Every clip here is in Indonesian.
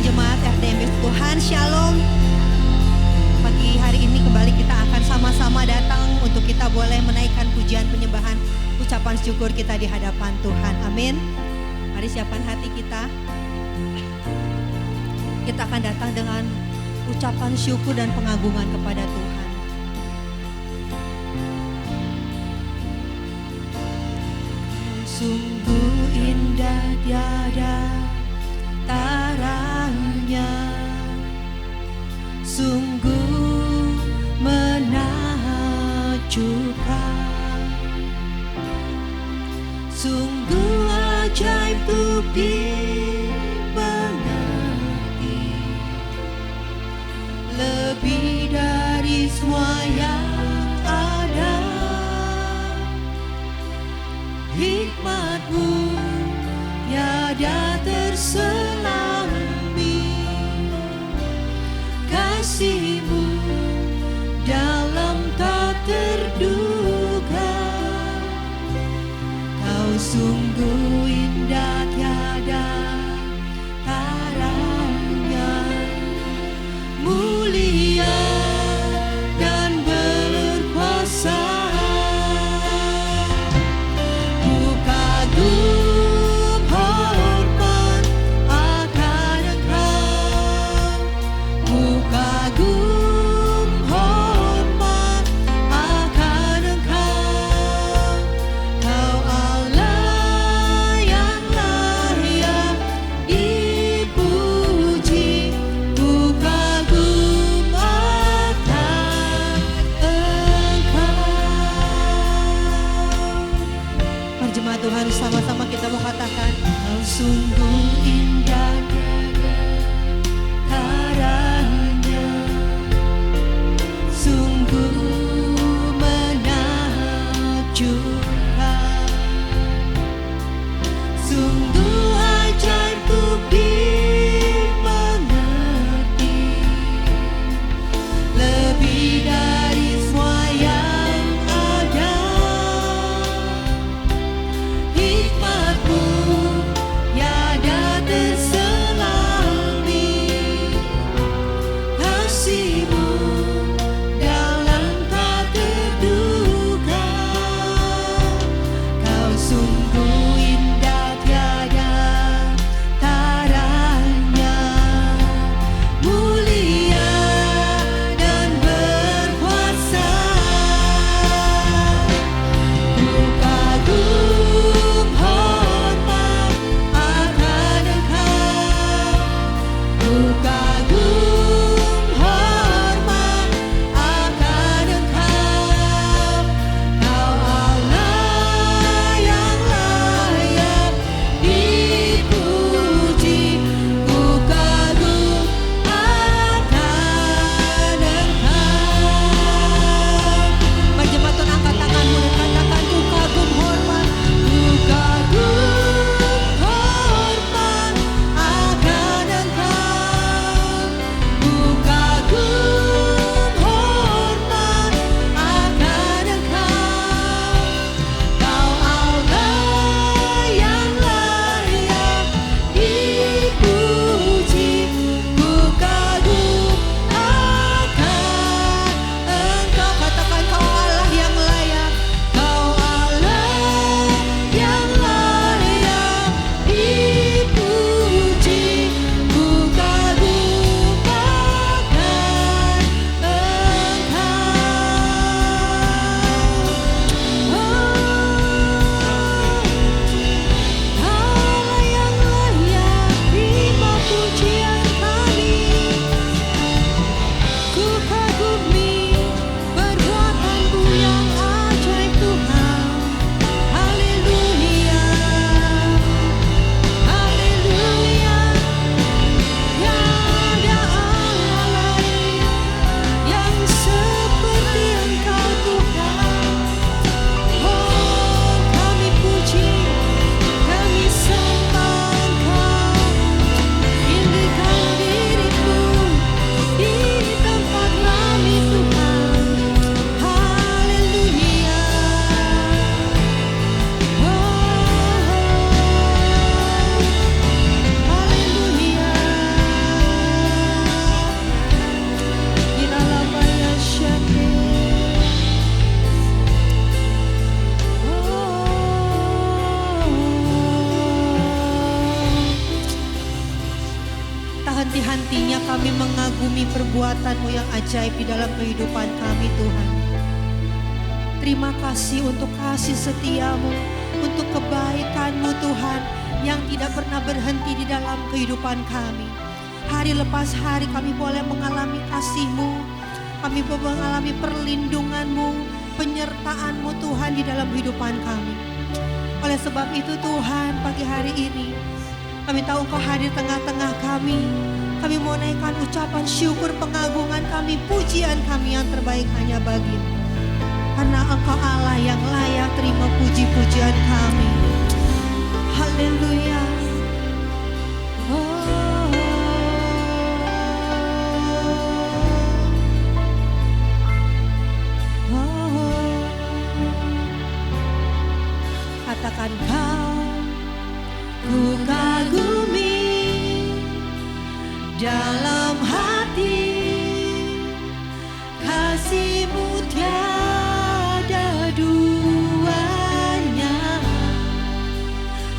jemaat RDMS Tuhan, Shalom. Pagi hari ini kembali kita akan sama-sama datang untuk kita boleh menaikkan pujian penyembahan, ucapan syukur kita di hadapan Tuhan. Amin. Mari siapkan hati kita. Kita akan datang dengan ucapan syukur dan pengagungan kepada Tuhan. Sungguh indah tiada taranya, sungguh menakjubkan, sungguh ajaib untuk dimengerti, lebih dari semua yang ada. Hikmat-Mu tiada terselami, kasih-Mu dalam tak terduga. Kau sungguh indah tiada taranya, mulia dan berkuasa. Tuhan, sama-sama kita mau katakan, Kau sungguh indah taranya, sungguh menakjubkan, sungguh ajaib untuk dimengerti, lebih dari semua yang ada. Hikmat-Mu tiada terselami, henti-hentinya kami mengagumi perbuatan-Mu yang ajaib di dalam kehidupan kami Tuhan. Terima kasih untuk kasih setia-Mu, untuk kebaikan-Mu Tuhan yang tidak pernah berhenti di dalam kehidupan kami. Hari lepas hari kami boleh mengalami kasih-Mu, kami boleh mengalami perlindungan-Mu, penyertaan-Mu Tuhan di dalam kehidupan kami. Oleh sebab itu Tuhan, pagi hari ini kami tahu Engkau hadir tengah-tengah kami. Kami mau naikkan ucapan syukur, pengagungan kami, pujian kami yang terbaik hanya bagi-Mu. Karena Engkau Allah yang layak terima puji-pujian kami. Haleluya. Oh. Oh. Katakan Kau, ku kagumi dalam hati, kasih-Mu tiada duanya.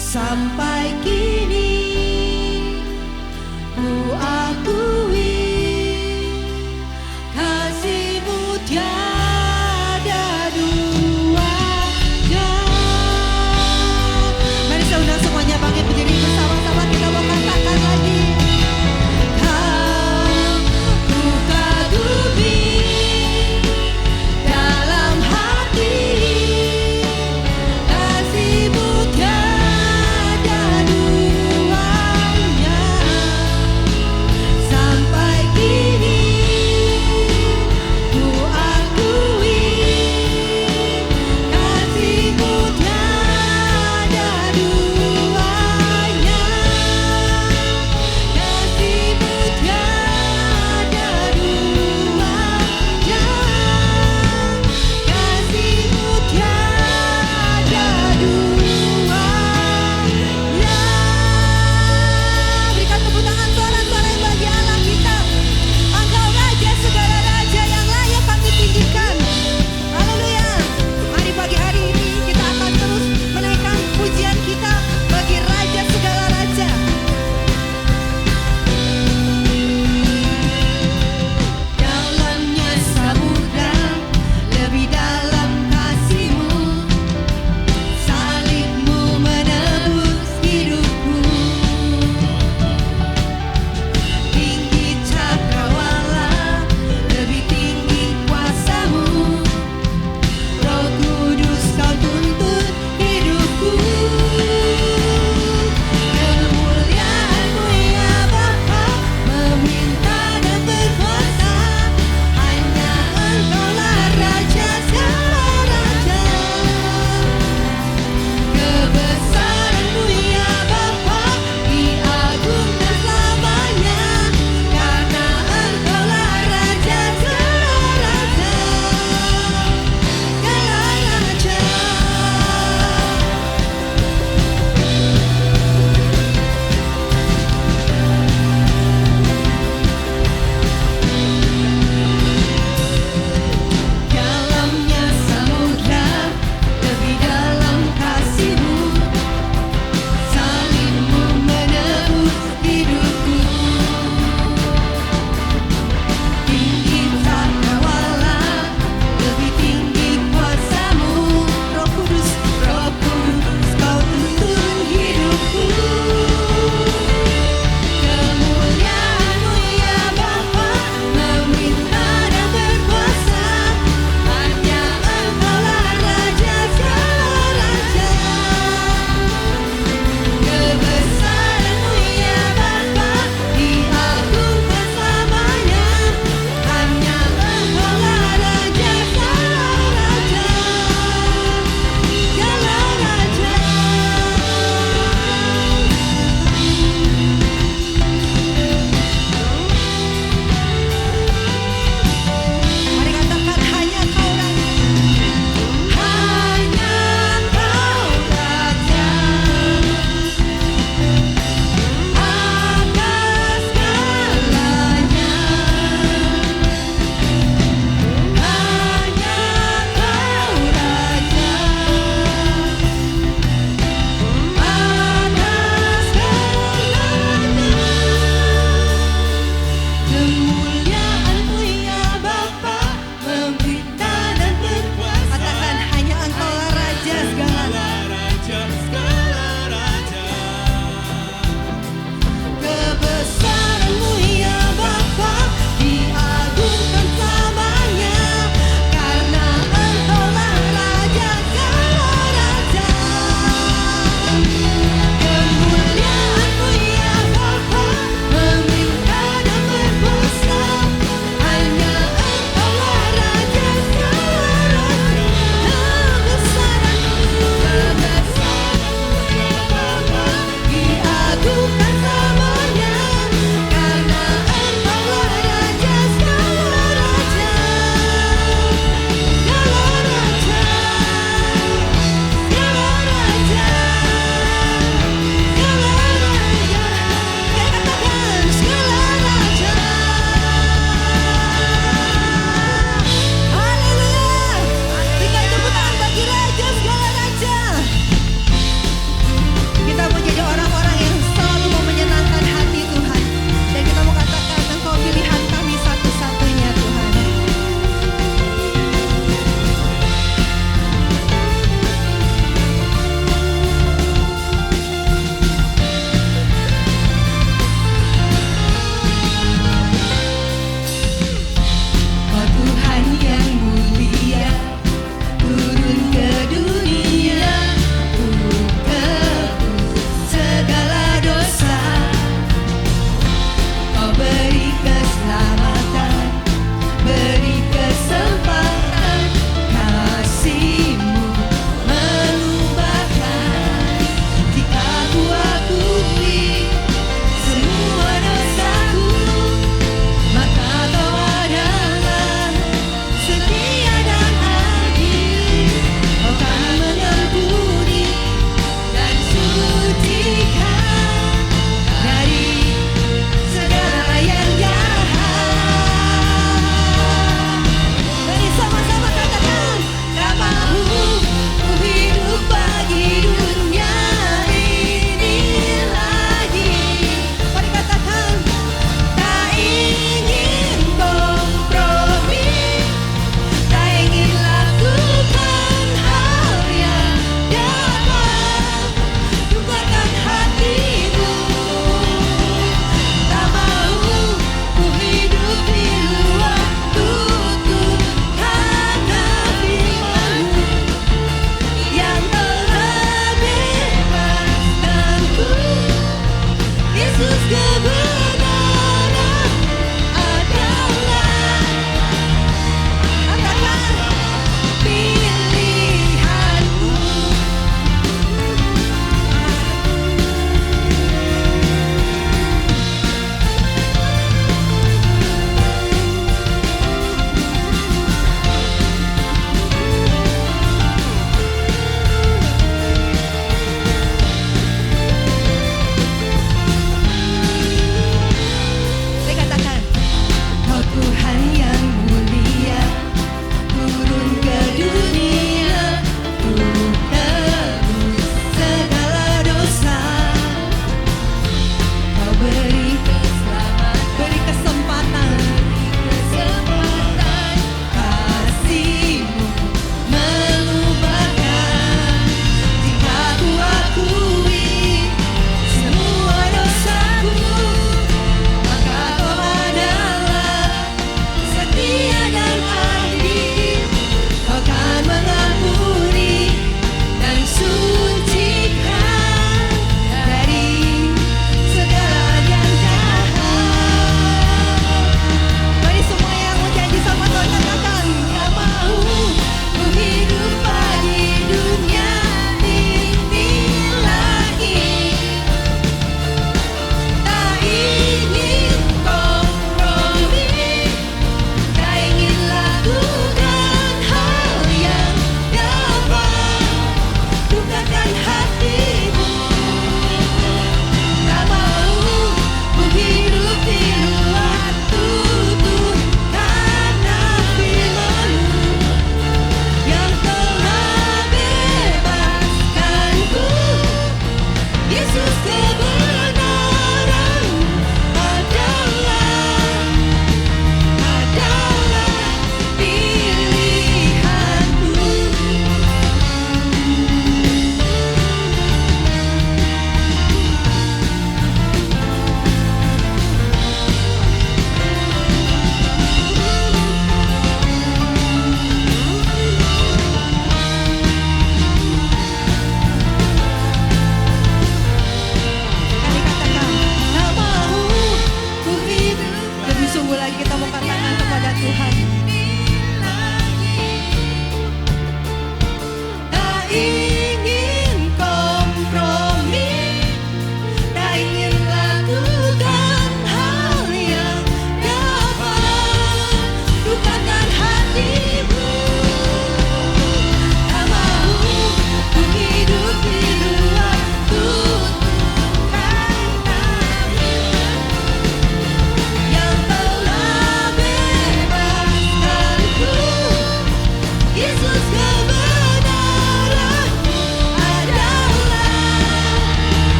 Sampai kini ku akui kasih-Mu tiada duanya. Mari saya undang semuanya bangkit berdiri bersama-sama, kita mau katakan lagi.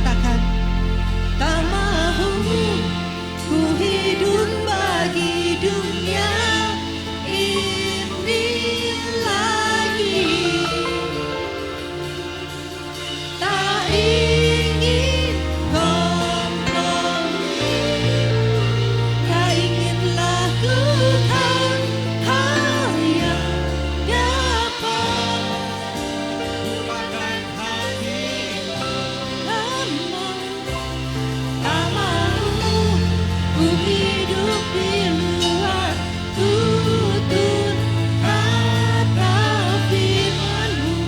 katakan, tak mau ku hidup bagi dunia ini lagi. Tak ingin kompromi, tak ingin lakukan hal yang dapat lupakan hatimu. tak mau ku hidup di luar tutur kata firman-Mu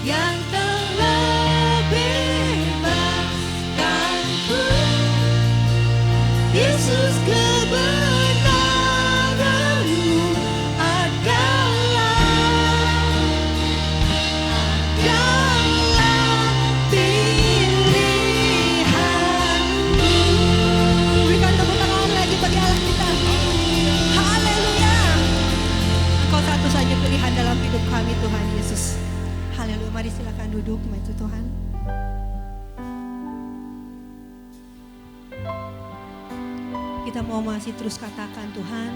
yang telah bebaskanku. Yesus, kebenaran-Mu adalah pilihan-Mu. Berikan tepuk tangan lagi bagi Allah kita. Haleluya. Engkau satu-satunya pilihan dalam hidup kami, Tuhan Yesus. Haleluya. Mari silakan duduk, maju Tuhan. Kita mau masih terus katakan, Tuhan,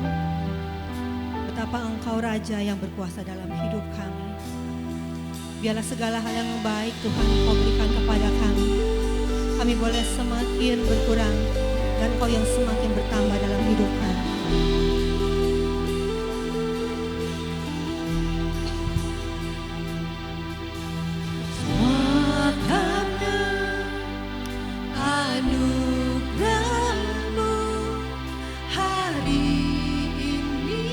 betapa Engkau Raja yang berkuasa dalam hidup kami. Biarlah segala hal yang baik Tuhan Engkau berikan kepada kami. Kami boleh semakin berkurang dan Engkau yang semakin bertambah dalam hidup kami. Semua karena anugerah-Mu hari ini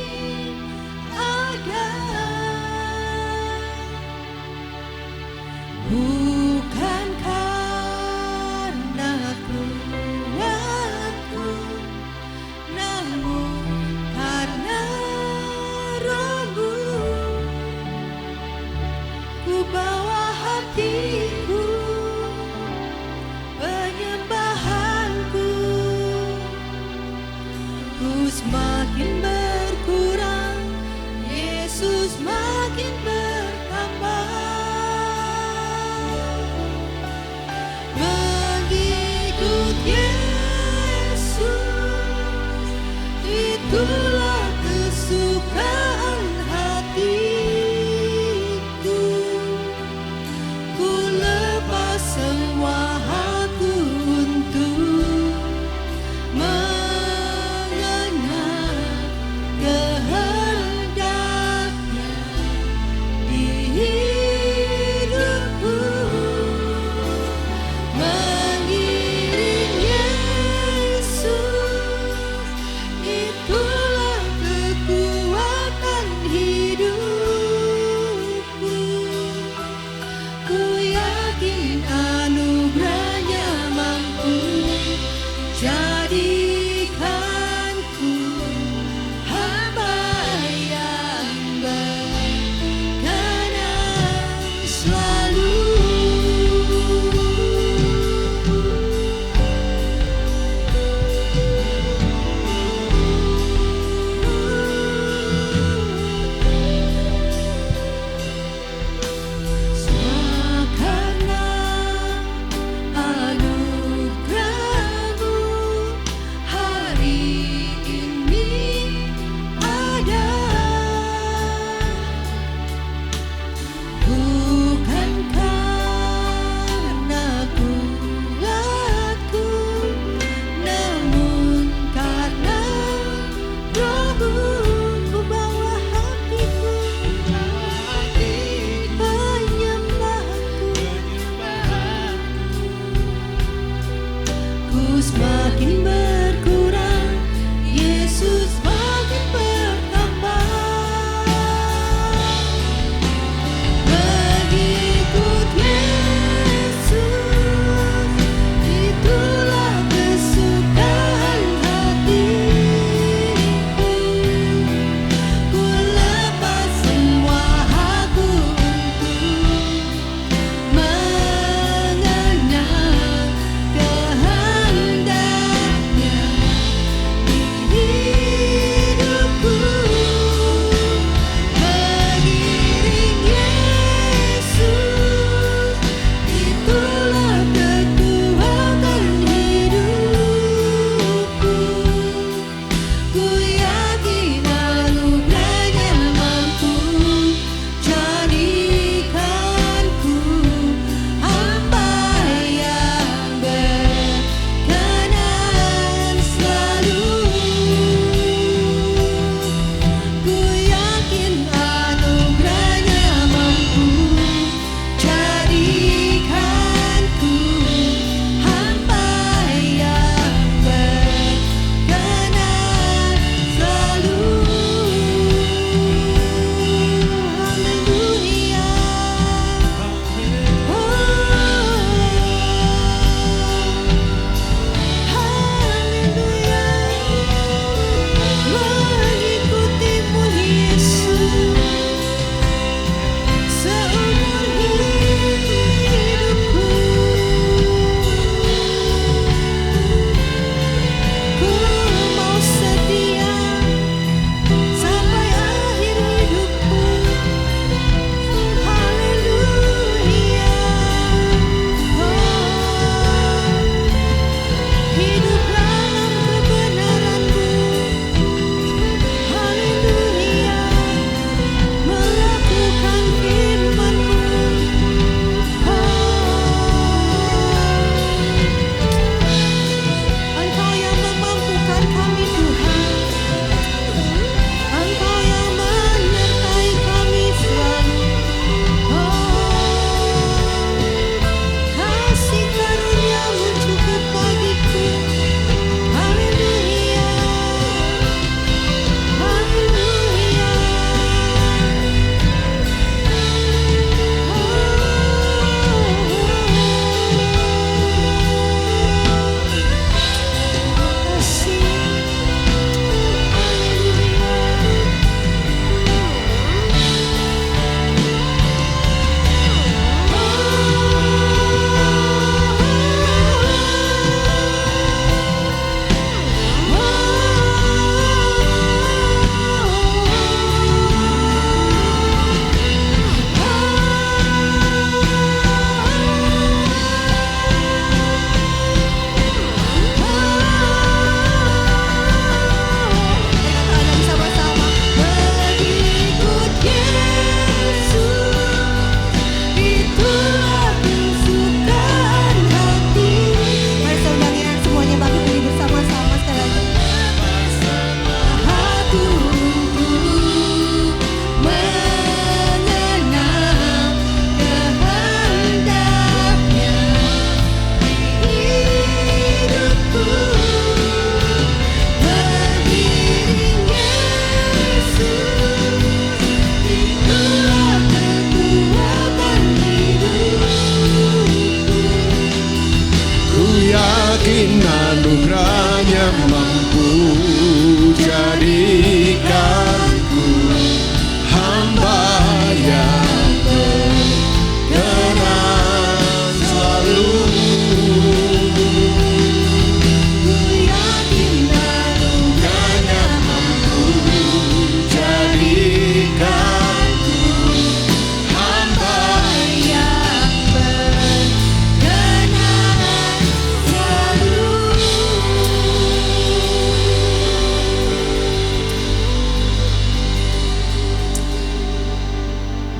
ada. Bukan karena kuatku, namun karena Roh-Mu. Ku bawa hatiku, penyembahanku, ku semakin berkurang, Yesus makin bertambah. Mengikut Yesus, itulah kesukaan hatiku. Ku lepas semua hakku untuk mengenal kehendaknya.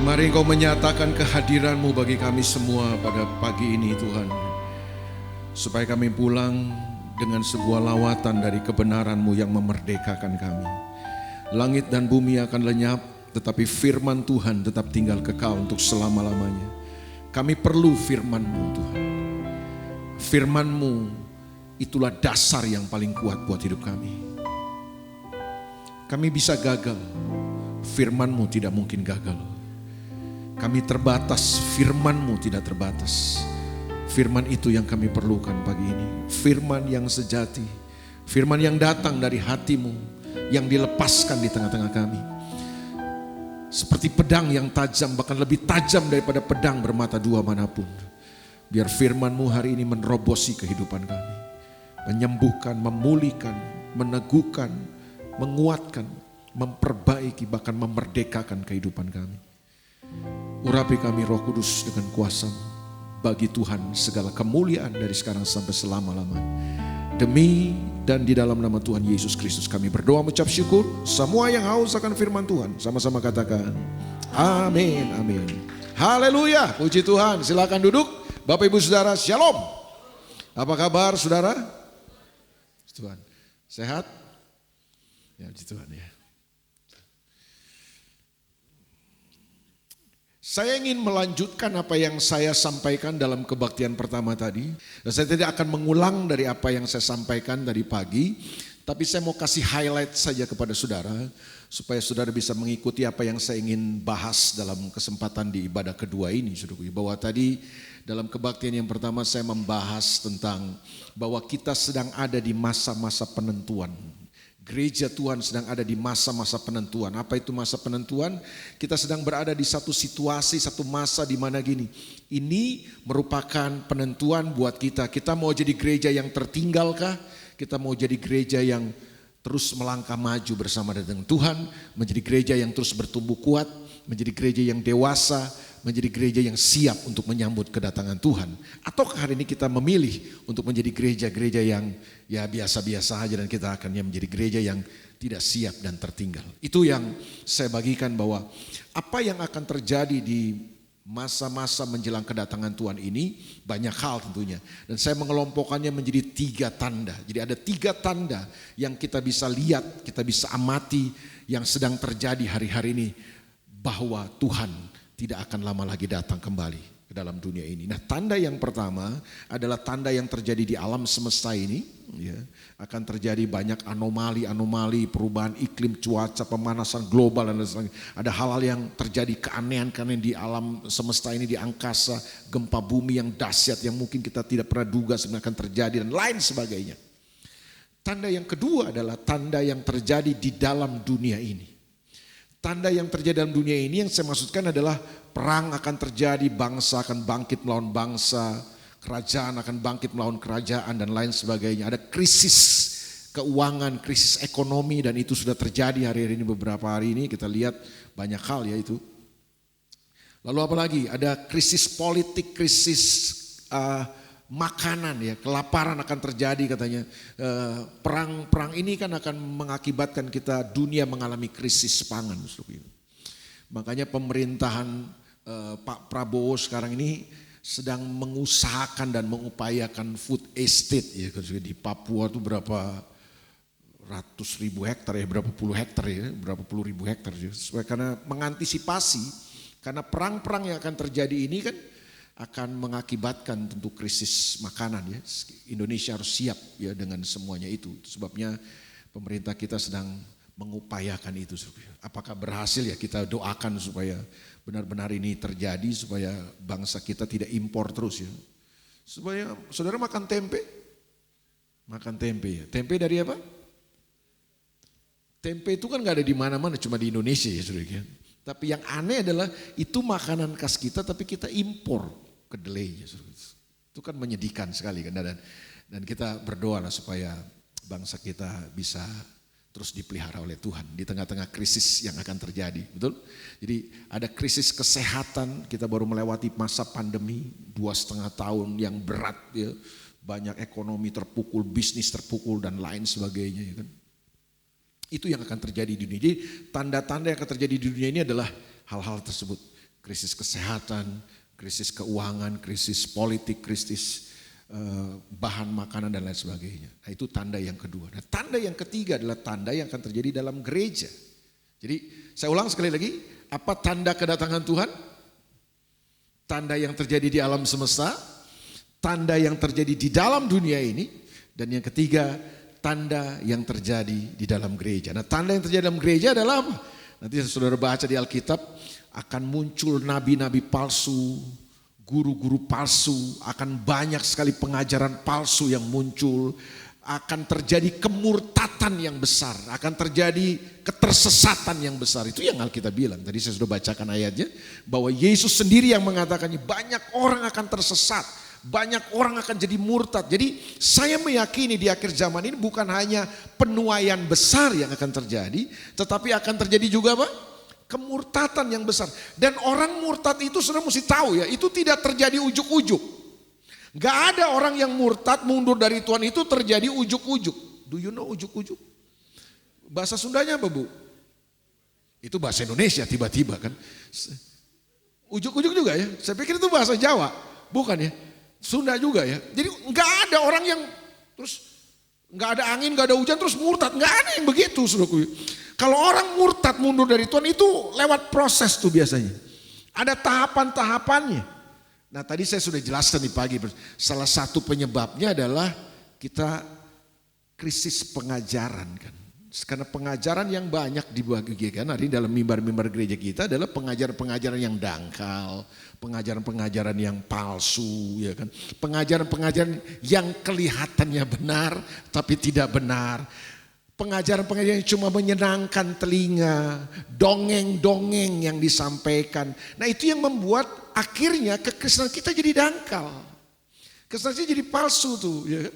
Mari Engkau menyatakan kehadiran-Mu bagi kami semua pada pagi ini Tuhan. Supaya kami pulang dengan sebuah lawatan dari kebenaran-Mu yang memerdekakan kami. Langit dan bumi akan lenyap, tetapi firman Tuhan tetap tinggal kekal untuk selama-lamanya. Kami perlu firman-Mu Tuhan. Firman-Mu itulah dasar yang paling kuat buat hidup kami. Kami bisa gagal, firman-Mu tidak mungkin gagal. Kami terbatas, firman-Mu tidak terbatas. Firman itu yang kami perlukan pagi ini. Firman yang sejati, firman yang datang dari hati-Mu, yang dilepaskan di tengah-tengah kami. Seperti pedang yang tajam, bahkan lebih tajam daripada pedang bermata dua manapun. Biar firman-Mu hari ini menerobosi kehidupan kami. Menyembuhkan, memulihkan, meneguhkan, menguatkan, memperbaiki, bahkan memerdekakan kehidupan kami. Urapi kami Roh Kudus dengan kuasa-Mu. Bagi Tuhan segala kemuliaan dari sekarang sampai selama-lamanya. Demi dan di dalam nama Tuhan Yesus Kristus kami berdoa mengucap syukur. Semua yang haus akan firman Tuhan sama-sama katakan amin, amin. Haleluya, puji Tuhan. Silakan duduk Bapak Ibu Saudara, shalom. Apa kabar saudara? Tuhan sehat? Ya puji Tuhan ya. Saya ingin melanjutkan apa yang saya sampaikan dalam kebaktian pertama tadi. Dan saya tidak akan mengulang dari apa yang saya sampaikan tadi pagi. Tapi saya mau kasih highlight saja kepada saudara. Supaya saudara bisa mengikuti apa yang saya ingin bahas dalam kesempatan di ibadah kedua ini. Bahwa tadi dalam kebaktian yang pertama saya membahas tentang bahwa kita sedang ada di masa-masa penentuan. Gereja Tuhan sedang ada di masa-masa penentuan. Apa itu masa penentuan? Kita sedang berada di satu situasi, satu masa di mana gini. Ini merupakan penentuan buat kita. Kita mau jadi gereja yang tertinggalkah? Kita mau jadi gereja yang terus melangkah maju bersama dengan Tuhan. Menjadi gereja yang terus bertumbuh kuat. Menjadi gereja yang dewasa. Menjadi gereja yang siap untuk menyambut kedatangan Tuhan. Ataukah hari ini kita memilih untuk menjadi gereja-gereja yang ya biasa-biasa aja dan kita akan menjadi gereja yang tidak siap dan tertinggal. Itu yang saya bagikan bahwa apa yang akan terjadi di masa-masa menjelang kedatangan Tuhan ini banyak hal tentunya. Dan saya mengelompokkannya menjadi 3 tanda. Jadi ada 3 tanda yang kita bisa lihat, kita bisa amati yang sedang terjadi hari-hari ini. Bahwa Tuhan tidak akan lama lagi datang kembali ke dalam dunia ini. Nah, tanda yang pertama adalah tanda yang terjadi di alam semesta ini. Ya, akan terjadi banyak anomali-anomali, perubahan iklim, cuaca, pemanasan global dan lain sebagainya. Ada hal-hal yang terjadi, keanehan-keanehan di alam semesta ini, di angkasa, gempa bumi yang dahsyat yang mungkin kita tidak pernah duga sebenarnya akan terjadi dan lain sebagainya. Tanda yang kedua adalah tanda yang terjadi di dalam dunia ini. Tanda yang terjadi dalam dunia ini yang saya maksudkan adalah perang akan terjadi, bangsa akan bangkit melawan bangsa, kerajaan akan bangkit melawan kerajaan dan lain sebagainya. Ada krisis keuangan, krisis ekonomi dan itu sudah terjadi hari-hari ini, beberapa hari ini kita lihat banyak hal ya itu. Lalu apa lagi? Ada krisis politik, krisis makanan ya, kelaparan akan terjadi katanya. Perang ini kan akan mengakibatkan kita dunia mengalami krisis pangan. Makanya pemerintahan Pak Prabowo sekarang ini sedang mengusahakan dan mengupayakan food estate ya. Di Papua itu berapa ratus ribu hektar ya, berapa puluh hektar ya, berapa puluh ribu hektar ya. Karena mengantisipasi, karena perang-perang yang akan terjadi ini kan akan mengakibatkan tentu krisis makanan ya. Indonesia harus siap ya dengan semuanya itu. Sebabnya pemerintah kita sedang mengupayakan itu. Apakah berhasil ya, kita doakan supaya benar-benar ini terjadi, supaya bangsa kita tidak impor terus ya. Supaya saudara makan tempe. Makan tempe ya. Tempe dari apa? Tempe itu kan gak ada di mana-mana, cuma di Indonesia ya saudara. Tapi yang aneh adalah itu makanan khas kita tapi kita impor kedelainya. Itu kan menyedihkan sekali kan. Dan kita berdoa lah supaya bangsa kita bisa terus dipelihara oleh Tuhan di tengah-tengah krisis yang akan terjadi. Betul? Jadi ada krisis kesehatan, kita baru melewati masa pandemi 2,5 tahun yang berat ya. Banyak ekonomi terpukul, bisnis terpukul dan lain sebagainya ya kan. Itu yang akan terjadi di dunia. Jadi tanda-tanda yang akan terjadi di dunia ini adalah hal-hal tersebut. krisis kesehatan, krisis keuangan, krisis politik, krisis bahan makanan dan lain sebagainya. Nah, itu tanda yang kedua. Nah, tanda yang ketiga adalah tanda yang akan terjadi dalam gereja. Jadi saya ulang sekali lagi, apa tanda kedatangan Tuhan? Tanda yang terjadi di alam semesta, tanda yang terjadi di dalam dunia ini, dan yang ketiga tanda yang terjadi di dalam gereja. Nah, tanda yang terjadi dalam gereja adalah apa? Nanti saudara baca di Alkitab, akan muncul nabi-nabi palsu, guru-guru palsu, akan banyak sekali pengajaran palsu yang muncul, akan terjadi kemurtatan yang besar, akan terjadi ketersesatan yang besar. Itu yang Alkitab bilang. Tadi saya sudah bacakan ayatnya, bahwa Yesus sendiri yang mengatakannya, banyak orang akan tersesat, banyak orang akan jadi murtad. Jadi saya meyakini di akhir zaman ini bukan hanya penuaian besar yang akan terjadi, tetapi akan terjadi juga apa? Kemurtatan yang besar. Dan orang murtad itu sudah mesti tahu ya, itu tidak terjadi ujuk-ujuk. Gak ada orang yang murtad mundur dari Tuhan itu terjadi ujuk-ujuk. Do you know ujuk-ujuk? Bahasa Sundanya apa, Bu? Itu bahasa Indonesia tiba-tiba kan. Ujuk-ujuk juga ya. Saya pikir itu bahasa Jawa. Bukan ya. Sunda juga ya. Jadi gak ada orang yang terus gak ada angin, gak ada hujan terus murtad. Gak ada yang begitu, saudaraku. Kalau orang murtad mundur dari Tuhan itu lewat proses tuh biasanya. Ada tahapan-tahapannya. Nah, tadi saya sudah jelaskan di pagi, salah satu penyebabnya adalah kita krisis pengajaran kan. Karena pengajaran yang banyak dibagikan hari dalam mimbar-mimbar gereja kita adalah pengajaran-pengajaran yang dangkal, pengajaran-pengajaran yang palsu, ya kan. Pengajaran-pengajaran yang kelihatannya benar tapi tidak benar. Pengajaran-pengajaran yang cuma menyenangkan telinga, dongeng-dongeng yang disampaikan. Nah, itu yang membuat akhirnya kekristenan kita jadi dangkal. Kekristenan kita jadi palsu tuh, ya kan?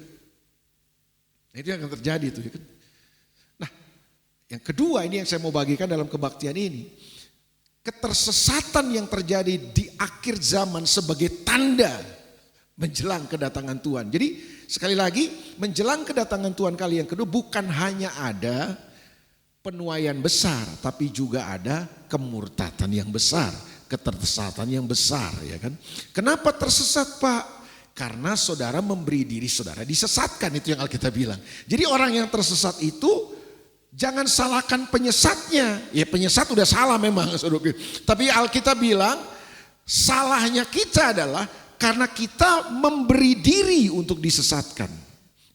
Nah, itu yang akan terjadi tuh, ya kan? Nah, yang kedua ini yang saya mau bagikan dalam kebaktian ini. Ketersesatan yang terjadi di akhir zaman sebagai tanda menjelang kedatangan Tuhan. Jadi sekali lagi menjelang kedatangan Tuhan kali yang kedua bukan hanya ada penuaian besar, tapi juga ada kemurtatan yang besar, ketersesatan yang besar, ya kan? Kenapa tersesat, Pak? Karena saudara memberi diri saudara disesatkan, itu yang Alkitab bilang. Jadi orang yang tersesat itu jangan salahkan penyesatnya. Ya penyesat udah salah memang, saudara. Tapi Alkitab bilang salahnya kita adalah karena kita memberi diri untuk disesatkan.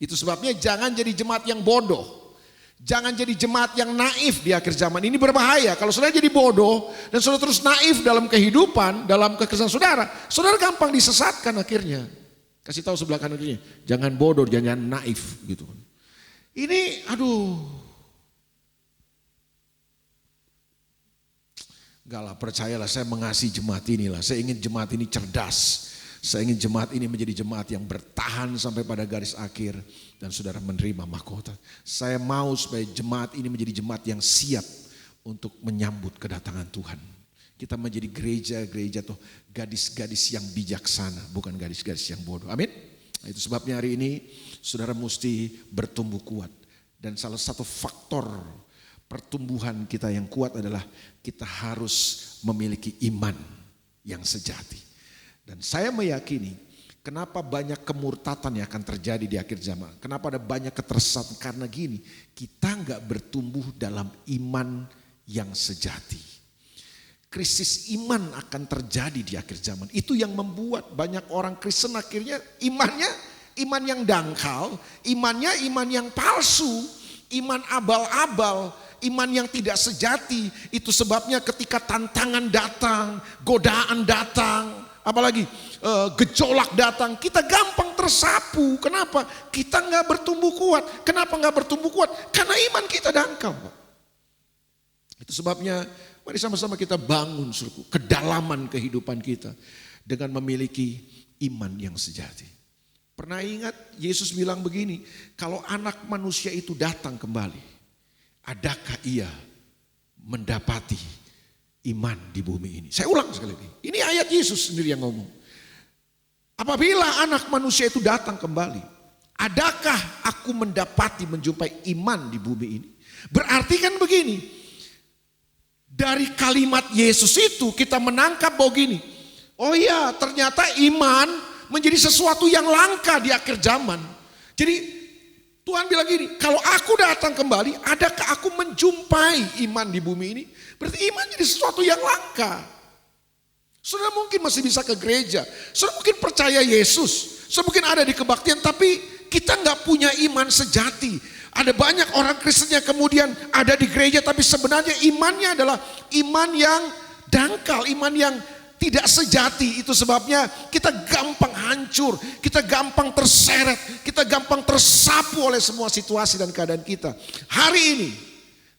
Itu sebabnya jangan jadi jemaat yang bodoh. Jangan jadi jemaat yang naif di akhir zaman. Ini berbahaya. Kalau saudara jadi bodoh dan saudara terus naif dalam kehidupan, dalam kekristenan saudara, saudara gampang disesatkan akhirnya. Kasih tahu sebelah kanannya, jangan bodoh, jangan naif gitu. Ini aduh. Enggak lah, percayalah, saya mengasihi jemaat inilah. Saya ingin jemaat ini cerdas. Saya ingin jemaat ini menjadi jemaat yang bertahan sampai pada garis akhir. Dan saudara menerima mahkota. Saya mau supaya jemaat ini menjadi jemaat yang siap untuk menyambut kedatangan Tuhan. Kita menjadi gereja-gereja atau gadis-gadis yang bijaksana. Bukan gadis-gadis yang bodoh. Amin. Nah, itu sebabnya hari ini saudara mesti bertumbuh kuat. Dan salah satu faktor pertumbuhan kita yang kuat adalah kita harus memiliki iman yang sejati. Dan saya meyakini kenapa banyak kemurtatan yang akan terjadi di akhir zaman. Kenapa ada banyak ketersesatan, karena gini, kita nggak bertumbuh dalam iman yang sejati. Krisis iman akan terjadi di akhir zaman. Itu yang membuat banyak orang Kristen akhirnya imannya iman yang dangkal, imannya iman yang palsu, iman abal-abal, iman yang tidak sejati. Itu sebabnya ketika tantangan datang, godaan datang, apalagi gejolak datang, kita gampang tersapu. Kenapa? Kita nggak bertumbuh kuat. Kenapa nggak bertumbuh kuat? Karena iman kita dangkal. Itu sebabnya mari sama-sama kita bangun suruhku, kedalaman kehidupan kita dengan memiliki iman yang sejati. Pernah ingat Yesus bilang begini, kalau anak manusia itu datang kembali, adakah ia mendapati iman di bumi ini? Saya ulang sekali lagi. Ini ayat Yesus sendiri yang ngomong. Apabila anak manusia itu datang kembali, adakah aku menjumpai iman di bumi ini? Berarti kan begini, Dari kalimat Yesus itu kita menangkap bahwa gini, oh iya ternyata iman menjadi sesuatu yang langka di akhir zaman. Jadi Tuhan bilang gini, kalau aku datang kembali, adakah aku menjumpai iman di bumi ini? Berarti iman jadi sesuatu yang langka. Saudara mungkin masih bisa ke gereja, saudara mungkin percaya Yesus, saudara mungkin ada di kebaktian, tapi kita nggak punya iman sejati. Ada banyak orang Kristen yang kemudian ada di gereja, tapi sebenarnya imannya adalah iman yang dangkal, iman yang tidak sejati. Itu sebabnya kita gampang hancur, kita gampang terseret, kita gampang tersapu oleh semua situasi dan keadaan kita. Hari ini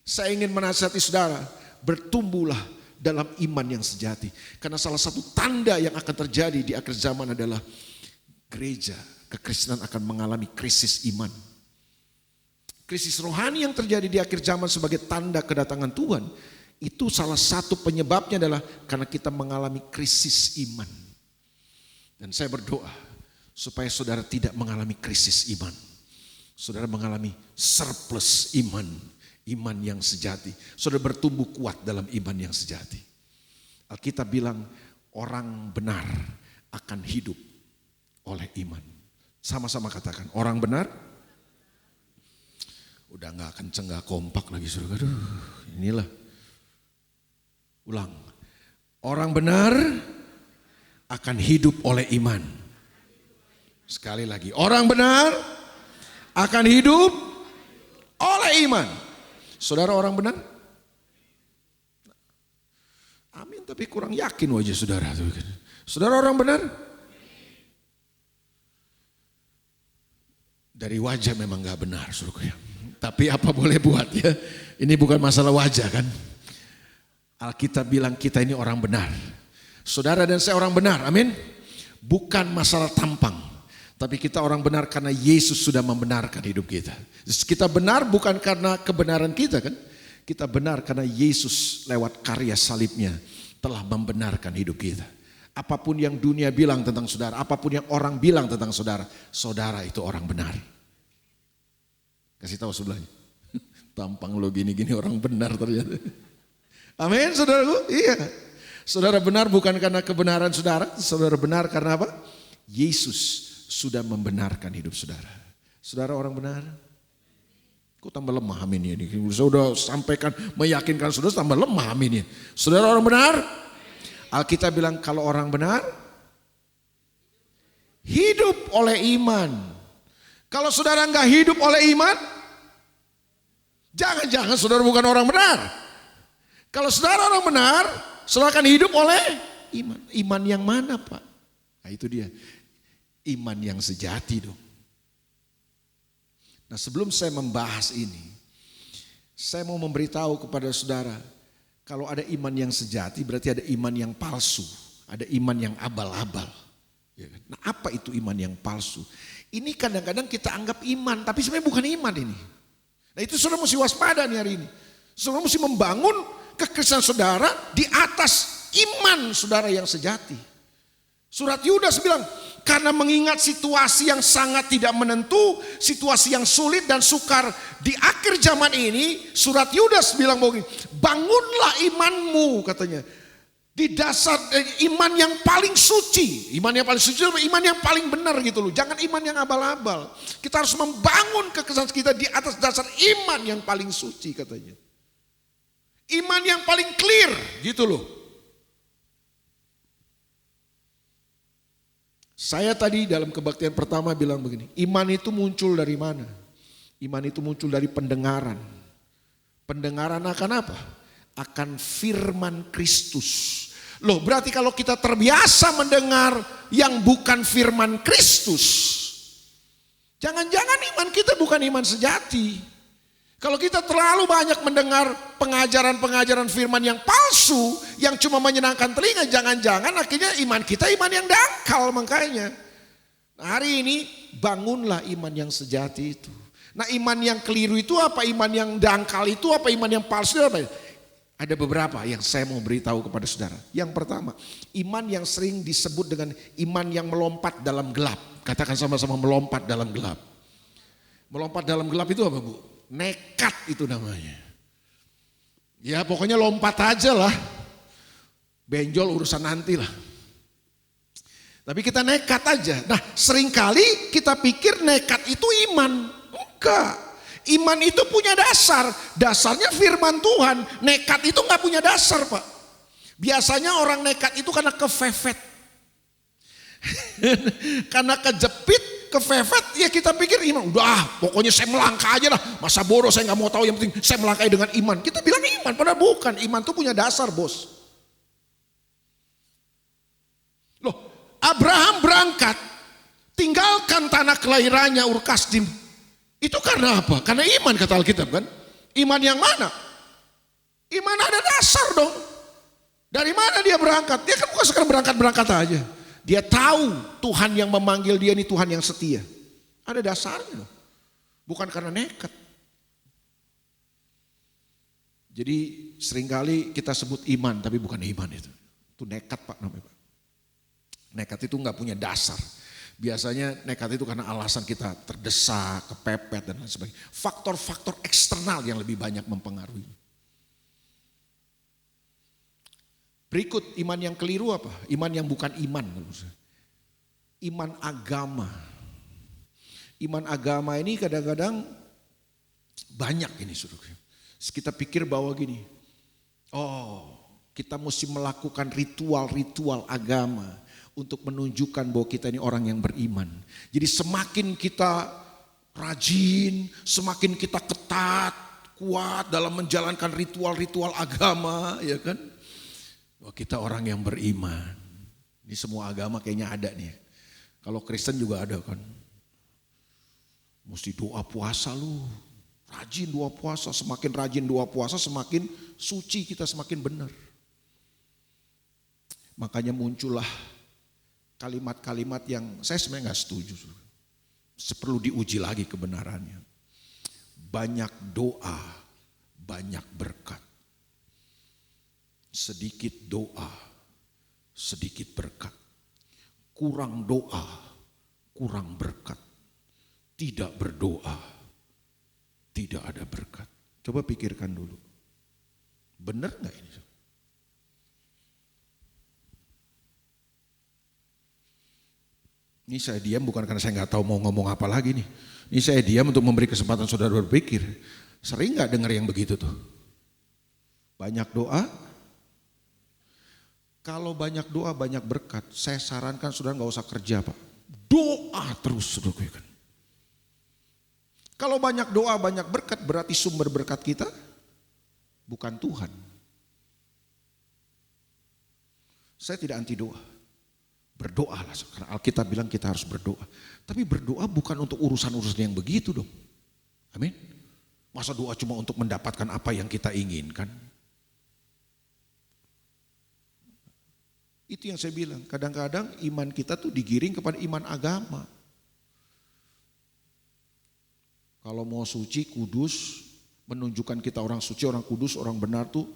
saya ingin menasihati saudara, bertumbuhlah dalam iman yang sejati. Karena salah satu tanda yang akan terjadi di akhir zaman adalah gereja kekristenan akan mengalami krisis iman. Krisis rohani yang terjadi di akhir zaman sebagai tanda kedatangan Tuhan, itu salah satu penyebabnya adalah karena kita mengalami krisis iman. Dan saya berdoa supaya saudara tidak mengalami krisis iman. Saudara mengalami surplus iman, iman yang sejati. Saudara bertumbuh kuat dalam iman yang sejati. Alkitab bilang orang benar akan hidup oleh iman. Sama-sama katakan, orang benar. Udah gak kenceng, gak kompak lagi saudara. Aduh, inilah. Ulang. Orang benar akan hidup oleh iman. Sekali lagi. Orang benar akan hidup oleh iman. Saudara orang benar? Amin, tapi kurang yakin wajah saudara. Saudara orang benar? Dari wajah memang gak benar saudara. Tapi apa boleh buat ya. Ini bukan masalah wajah kan. Alkitab bilang kita ini orang benar. Saudara dan saya orang benar, amin. Bukan masalah tampang. Tapi kita orang benar karena Yesus sudah membenarkan hidup kita. Kita benar bukan karena kebenaran kita kan. Kita benar karena Yesus lewat karya salibnya telah membenarkan hidup kita. Apapun yang dunia bilang tentang saudara, apapun yang orang bilang tentang saudara, saudara itu orang benar. Kasih tahu sebelahnya. Tampang lo gini-gini orang benar ternyata. Amin saudaraku, iya. Saudara benar bukan karena kebenaran saudara, saudara benar karena apa? Yesus sudah membenarkan hidup saudara. Saudara orang benar? Kok tambah lemah aminnya ini? Saya sudah sampaikan, meyakinkan saudara tambah lemah aminnya. Saudara orang benar? Alkitab bilang kalau orang benar, hidup oleh iman. Kalau saudara enggak hidup oleh iman, jangan-jangan saudara bukan orang benar. Kalau saudara orang benar, saudara akan hidup oleh iman. Iman yang mana Pak? Nah itu dia. Iman yang sejati dong. Nah sebelum saya membahas ini, saya mau memberitahu kepada saudara, kalau ada iman yang sejati berarti ada iman yang palsu. Ada iman yang abal-abal. Nah apa itu iman yang palsu? Ini kadang-kadang kita anggap iman, tapi sebenarnya bukan iman ini. Nah itu saudara mesti waspada nih hari ini. Saudara mesti membangun kekristenan saudara di atas iman saudara yang sejati. Surat Yudas bilang, karena mengingat situasi yang sangat tidak menentu, situasi yang sulit dan sukar di akhir zaman ini, surat Yudas bilang begini, bangunlah imanmu katanya. Di dasar iman yang paling suci. Iman yang paling suci adalah iman yang paling benar gitu loh. Jangan iman yang abal-abal. Kita harus membangun kekristenan kita di atas dasar iman yang paling suci katanya. Iman yang paling clear gitu loh. Saya tadi dalam kebaktian pertama bilang begini. Iman itu muncul dari mana? Iman itu muncul dari pendengaran. Pendengaran akan apa? Akan firman Kristus. Loh berarti kalau kita terbiasa mendengar yang bukan firman Kristus, jangan-jangan iman kita bukan iman sejati. Kalau kita terlalu banyak mendengar pengajaran-pengajaran firman yang palsu, yang cuma menyenangkan telinga, jangan-jangan akhirnya iman kita iman yang dangkal makanya. Nah, hari ini bangunlah iman yang sejati itu. Nah iman yang keliru itu apa? Iman yang dangkal itu apa? Iman yang palsu itu apa? Ada beberapa yang saya mau beritahu kepada saudara. Yang pertama, iman yang sering disebut dengan iman yang melompat dalam gelap. Katakan sama-sama melompat dalam gelap. Melompat dalam gelap itu apa Bu? Nekat itu namanya. Ya pokoknya lompat aja lah. Benjol urusan nanti lah. Tapi kita nekat aja. Nah seringkali kita pikir nekat itu iman. Enggak. Iman itu punya dasar. Dasarnya firman Tuhan. Nekat itu gak punya dasar Pak. Biasanya orang nekat itu karena kefefet. Karena kejepit, kefefet, ya kita pikir iman. Udah pokoknya saya melangkah aja lah. Masa bodoh saya gak mau tahu, yang penting saya melangkahi dengan iman. Kita bilang iman, padahal bukan. Iman itu punya dasar bos. Loh, Abraham berangkat, tinggalkan tanah kelahirannya Ur Kasdim. Itu karena apa? Karena iman kata Alkitab kan. Iman yang mana? Iman ada dasar dong. Dari mana dia berangkat? Dia kan bukan sekarang berangkat-berangkat aja. Dia tahu Tuhan yang memanggil dia ini Tuhan yang setia. Ada dasarnya loh. Bukan karena nekat. Jadi seringkali kita sebut iman tapi bukan iman itu. Itu nekat Pak namanya Pak. Nekat itu nggak punya dasar. Biasanya nekat itu karena alasan kita terdesak, kepepet dan lain sebagainya. Faktor-faktor eksternal yang lebih banyak mempengaruhi. Berikut iman yang keliru apa? Iman yang bukan iman. Iman agama. Iman agama ini kadang-kadang banyak ini saudara. Kita pikir bahwa gini, oh kita mesti melakukan ritual-ritual agama untuk menunjukkan bahwa kita ini orang yang beriman. Jadi semakin kita rajin, semakin kita ketat, kuat dalam menjalankan ritual-ritual agama, ya kan? Wah, kita orang yang beriman. Ini semua agama kayaknya ada nih. Kalau Kristen juga ada kan. Mesti doa puasa lu. Rajin doa puasa. Semakin rajin doa puasa semakin suci kita, semakin benar. Makanya muncullah kalimat-kalimat yang saya sebenarnya gak setuju. Perlu diuji lagi kebenarannya. Banyak doa, banyak berkat. Sedikit doa, sedikit berkat. Kurang doa, kurang berkat. Tidak berdoa, tidak ada berkat. Coba pikirkan dulu. Benar gak ini? Ini saya diam bukan karena saya gak tahu mau ngomong apa lagi nih. Ini saya diam untuk memberi kesempatan saudara berpikir. Sering gak dengar yang begitu tuh? Banyak doa, kalau banyak doa banyak berkat, saya sarankan saudara gak usah kerja Pak. Doa terus saudara kan. Kalau banyak doa banyak berkat berarti sumber berkat kita bukan Tuhan. Saya tidak anti doa. Berdoalah karena Alkitab bilang kita harus berdoa. Tapi berdoa bukan untuk urusan-urusan yang begitu dong. Amin. Masa doa cuma untuk mendapatkan apa yang kita inginkan? Itu yang saya bilang, kadang-kadang iman kita tuh digiring kepada iman agama. Kalau mau suci, kudus, menunjukkan kita orang suci, orang kudus, orang benar tuh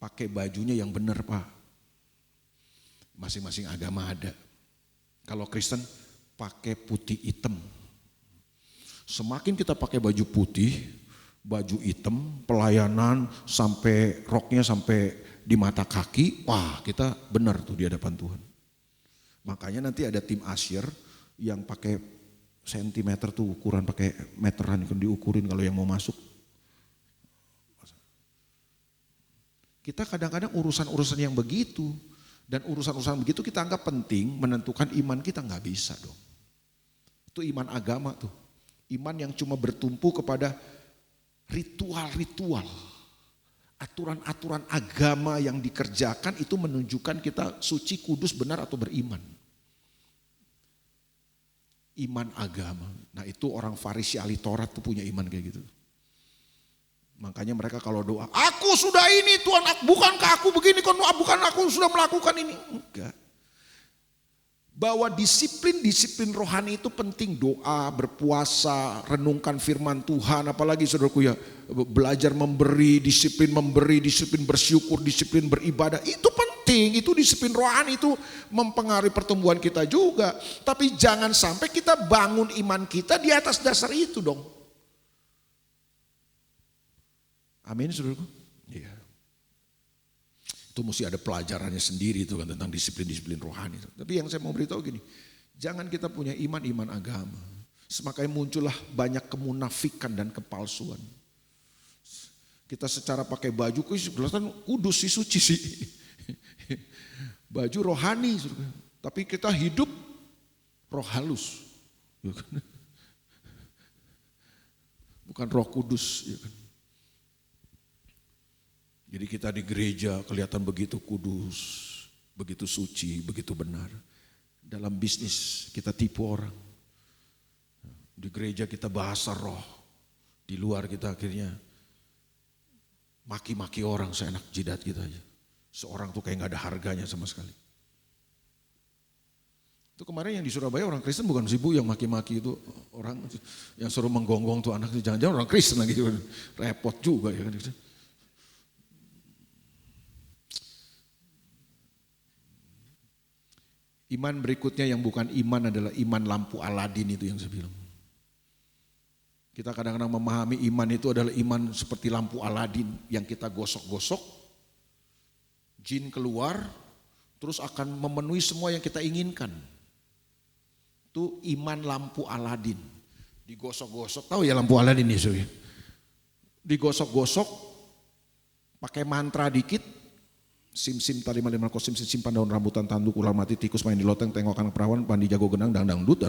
pakai bajunya yang benar Pak. Masing-masing agama ada. Kalau Kristen pakai putih hitam. Semakin kita pakai baju putih, baju hitam, pelayanan sampai roknya sampai di mata kaki, wah kita benar tuh di hadapan Tuhan. Makanya nanti ada tim asyir yang pakai sentimeter tuh ukuran, pakai meteran kan diukurin kalau yang mau masuk. Kita kadang-kadang urusan-urusan yang begitu dan urusan-urusan begitu kita anggap penting, menentukan iman kita, nggak bisa dong. Itu iman agama tuh, iman yang cuma bertumpu kepada ritual-ritual. Aturan-aturan agama yang dikerjakan itu menunjukkan kita suci, kudus, benar atau beriman. Iman agama. Nah itu orang Farisi ahli Taurat tuh punya iman kayak gitu. Makanya mereka kalau doa, aku sudah ini Tuhan, bukankah aku begini, bukan aku sudah melakukan ini. Enggak. Bahwa disiplin rohani itu penting, doa, berpuasa, renungkan firman Tuhan, apalagi saudaraku ya, belajar memberi, disiplin bersyukur, disiplin beribadah, itu penting, itu disiplin rohani, itu mempengaruhi pertumbuhan kita juga. Tapi jangan sampai kita bangun iman kita di atas dasar itu dong. Amin saudaraku? Iya. Itu mesti ada pelajarannya sendiri itu kan tentang disiplin-disiplin rohani. Tapi yang saya mau beritahu gini, jangan kita punya iman agama. Makanya muncullah banyak kemunafikan dan kepalsuan. Kita secara pakai baju kelihatan kudus sih, suci sih. Baju rohani, tapi kita hidup roh halus. Bukan roh kudus. Jadi kita di gereja kelihatan begitu kudus, begitu suci, begitu benar. Dalam bisnis kita tipu orang. Di gereja kita bahasa roh. Di luar kita akhirnya maki-maki orang seenak jidat kita aja. Seorang tuh kayak gak ada harganya sama sekali. Itu kemarin yang di Surabaya orang Kristen bukan sih Bu yang maki-maki itu orang yang suruh menggonggong tuh anak. Jangan-jangan orang Kristen lagi, repot juga ya kan. Iman berikutnya yang bukan iman adalah iman lampu Aladin itu yang saya bilang. Kita kadang-kadang memahami iman itu adalah iman seperti lampu Aladin yang kita gosok-gosok, jin keluar, terus akan memenuhi semua yang kita inginkan. Itu iman lampu Aladin. Digosok-gosok, tahu ya lampu Aladin itu ya? Digosok-gosok, pakai mantra dikit, sim-sim tali malim sim simpan daun rambutan tanduk ular mati tikus main di loteng tengokan perawan pandi jago genang dangdut.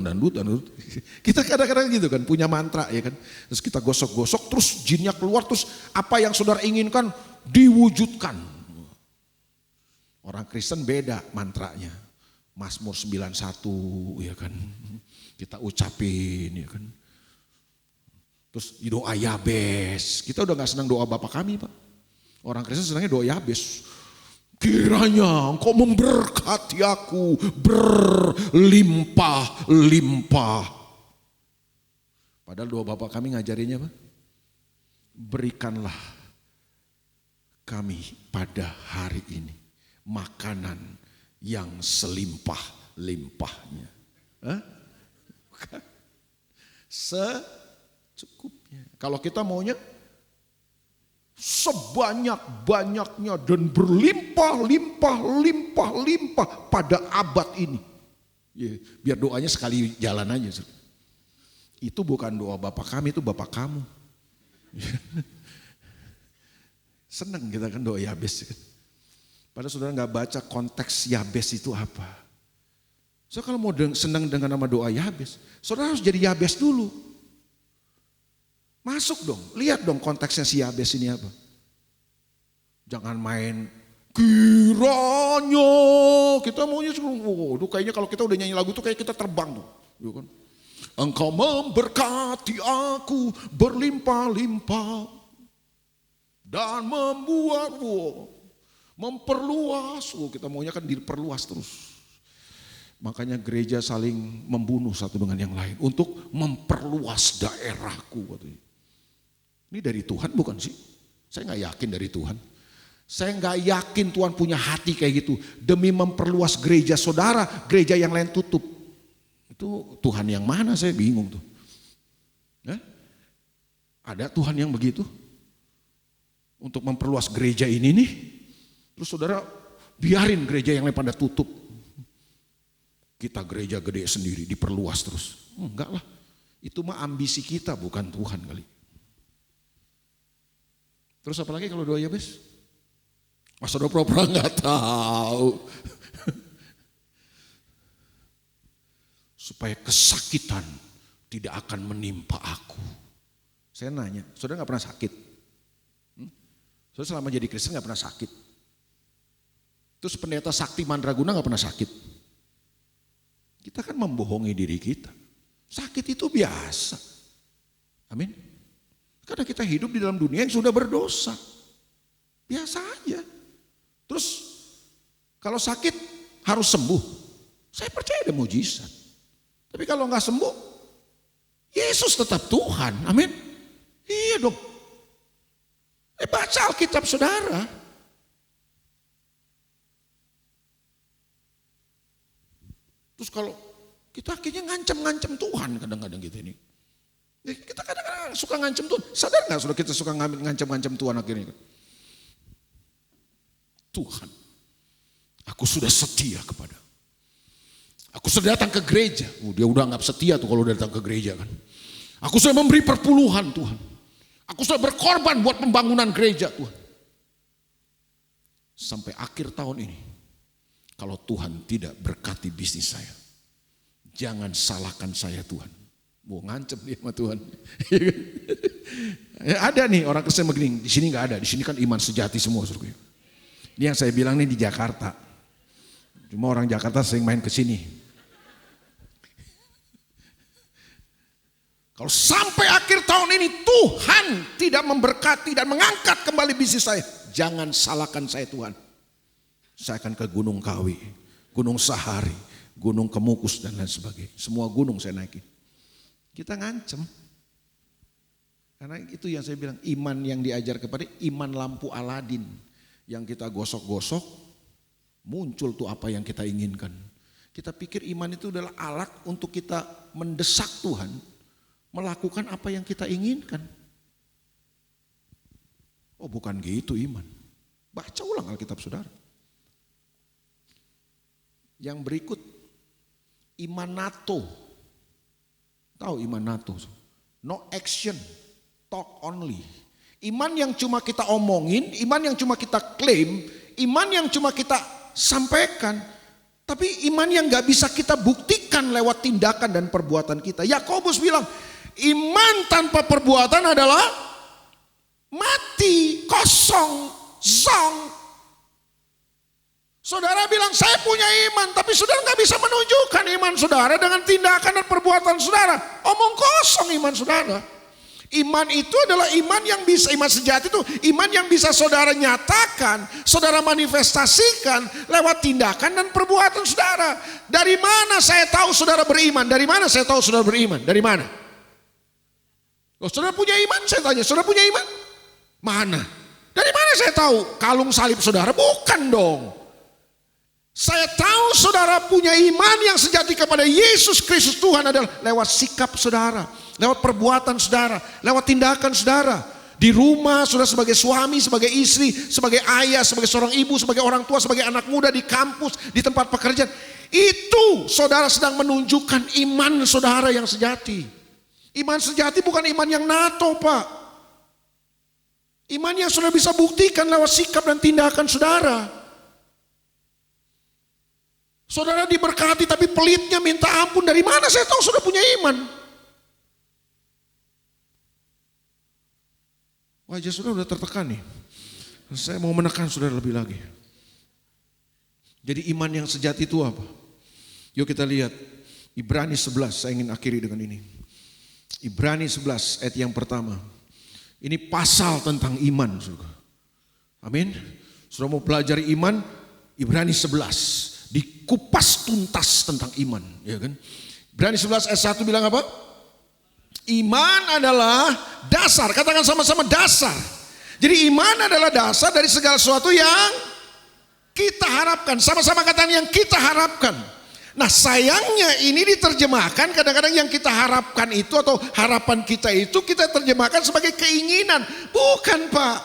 Kita kadang-kadang gitu kan punya mantra ya kan. Terus kita gosok-gosok terus jinnya keluar terus apa yang saudara inginkan diwujudkan. Orang Kristen beda mantranya. Mazmur 91 ya kan. Kita ucapin ya kan. Terus doa Yabes. Kita udah gak senang doa Bapa kami Pak. Orang Kristen senangnya doa Yabes. Kiranya engkau memberkati aku berlimpah-limpah. Padahal doa Bapak kami ngajarinnya apa? Berikanlah kami pada hari ini makanan yang selimpah-limpahnya. Secukupnya. Kalau kita maunya sebanyak-banyaknya dan berlimpah pada abad ini. Ya, biar doanya sekali jalan aja. Itu bukan doa Bapak kami, itu Bapak kamu. Senang kita kan doa Yabes. Padahal saudara gak baca konteks Yabes itu apa. So kalau mau senang dengan nama doa Yabes, saudara harus jadi Yabes dulu. Masuk dong, lihat dong konteksnya si Yabes ini apa. Jangan main kiranya, kita maunya kayaknya kalau kita udah nyanyi lagu itu kayak kita terbang tuh. Ya kan? Engkau memberkati aku berlimpah-limpah dan memperluas. Kita maunya kan diperluas terus. Makanya gereja saling membunuh satu dengan yang lain untuk memperluas daerahku. Ini dari Tuhan bukan sih? Saya gak yakin dari Tuhan. Saya gak yakin Tuhan punya hati kayak gitu. Demi memperluas gereja saudara, gereja yang lain tutup. Itu Tuhan yang mana saya bingung tuh. Ada Tuhan yang begitu? Untuk memperluas gereja ini nih. Terus saudara biarin gereja yang lain pada tutup. Kita gereja gede sendiri diperluas terus. Enggak lah. Itu mah ambisi kita bukan Tuhan kali. Terus apalagi kalau doa Yabes? Masa doa pura-pura gak tahu. Supaya kesakitan tidak akan menimpa aku. Saya nanya, saudara gak pernah sakit? Saudara selama jadi Kristen gak pernah sakit? Terus pendeta Sakti Mandraguna gak pernah sakit? Kita kan membohongi diri kita. Sakit itu biasa. Amin. Karena kita hidup di dalam dunia yang sudah berdosa. Biasa aja. Terus kalau sakit harus sembuh. Saya percaya ada mujizat. Tapi kalau nggak sembuh, Yesus tetap Tuhan. Amin. Iya dong. Baca Alkitab saudara. Terus kalau kita akhirnya ngancam-ngancam Tuhan kadang-kadang gitu ini. Kita kadang-kadang suka ngancam Tuhan. Sadar gak saudara kita suka ngancam-ngancam Tuhan akhirnya? Tuhan, aku sudah setia kepada. Aku sudah datang ke gereja. Dia udah anggap setia tuh kalau udah datang ke gereja kan. Aku sudah memberi perpuluhan Tuhan. Aku sudah berkorban buat pembangunan gereja Tuhan. Sampai akhir tahun ini, kalau Tuhan tidak berkati bisnis saya, jangan salahkan saya Tuhan. Mau ngancem dia sama Tuhan. Ada nih orang Kristen begini, di sini nggak ada. Di sini kan iman sejati semua. Ini yang saya bilang nih di Jakarta. Cuma orang Jakarta sering main ke sini. Kalau sampai akhir tahun ini Tuhan tidak memberkati dan mengangkat kembali bisnis saya, jangan salahkan saya Tuhan. Saya akan ke Gunung Kawi, Gunung Sahari, Gunung Kemukus dan lain sebagainya. Semua gunung saya naikin. Kita ngancem. Karena itu yang saya bilang, iman yang diajar kepada iman lampu Aladin. Yang kita gosok-gosok, muncul tuh apa yang kita inginkan. Kita pikir iman itu adalah alat untuk kita mendesak Tuhan melakukan apa yang kita inginkan. Oh bukan gitu iman. Baca ulang Alkitab saudara. Yang berikut, iman NATO. Tahu iman NATO? No action, talk only. Iman yang cuma kita omongin, iman yang cuma kita klaim, iman yang cuma kita sampaikan. Tapi iman yang gak bisa kita buktikan lewat tindakan dan perbuatan kita. Yakobus bilang, iman tanpa perbuatan adalah mati, kosong, zong. Saudara bilang saya punya iman, tapi saudara gak bisa menunjukkan iman saudara dengan tindakan dan perbuatan saudara. Omong kosong iman saudara. Iman itu adalah iman yang bisa, iman sejati itu iman yang bisa saudara nyatakan, saudara manifestasikan lewat tindakan dan perbuatan saudara. Dari mana saya tahu saudara beriman? Dari mana saya tahu saudara beriman? Dari mana? Oh, saudara punya iman? Saya tanya, saudara punya iman? Mana? Dari mana saya tahu? Kalung salib saudara? Bukan dong. Saya tahu saudara punya iman yang sejati kepada Yesus Kristus Tuhan adalah lewat sikap saudara, lewat perbuatan saudara, lewat tindakan saudara. Di rumah saudara sebagai suami, sebagai istri, sebagai ayah, sebagai seorang ibu, sebagai orang tua, sebagai anak muda, di kampus, di tempat pekerjaan. Itu saudara sedang menunjukkan iman saudara yang sejati. Iman sejati bukan iman yang NATO Pak. Iman yang saudara bisa buktikan lewat sikap dan tindakan saudara. Saudara diberkati tapi pelitnya minta ampun. Dari mana saya tahu saudara punya iman? Wajah saudara sudah tertekan nih. Saya mau menekan saudara lebih lagi. Jadi iman yang sejati itu apa? Yuk kita lihat Ibrani 11, saya ingin akhiri dengan ini. Ibrani 11 ayat yang pertama. Ini pasal tentang iman. Saudara. Amin. Saudara mau pelajari iman, Ibrani 11. Dikupas tuntas tentang iman, ya kan? Ibrani 11 ayat 1 bilang apa? Iman adalah dasar, katakan sama-sama dasar. Jadi iman adalah dasar dari segala sesuatu yang kita harapkan. Sama-sama katakan yang kita harapkan. Nah sayangnya ini diterjemahkan kadang-kadang yang kita harapkan itu atau harapan kita itu kita terjemahkan sebagai keinginan. Bukan Pak.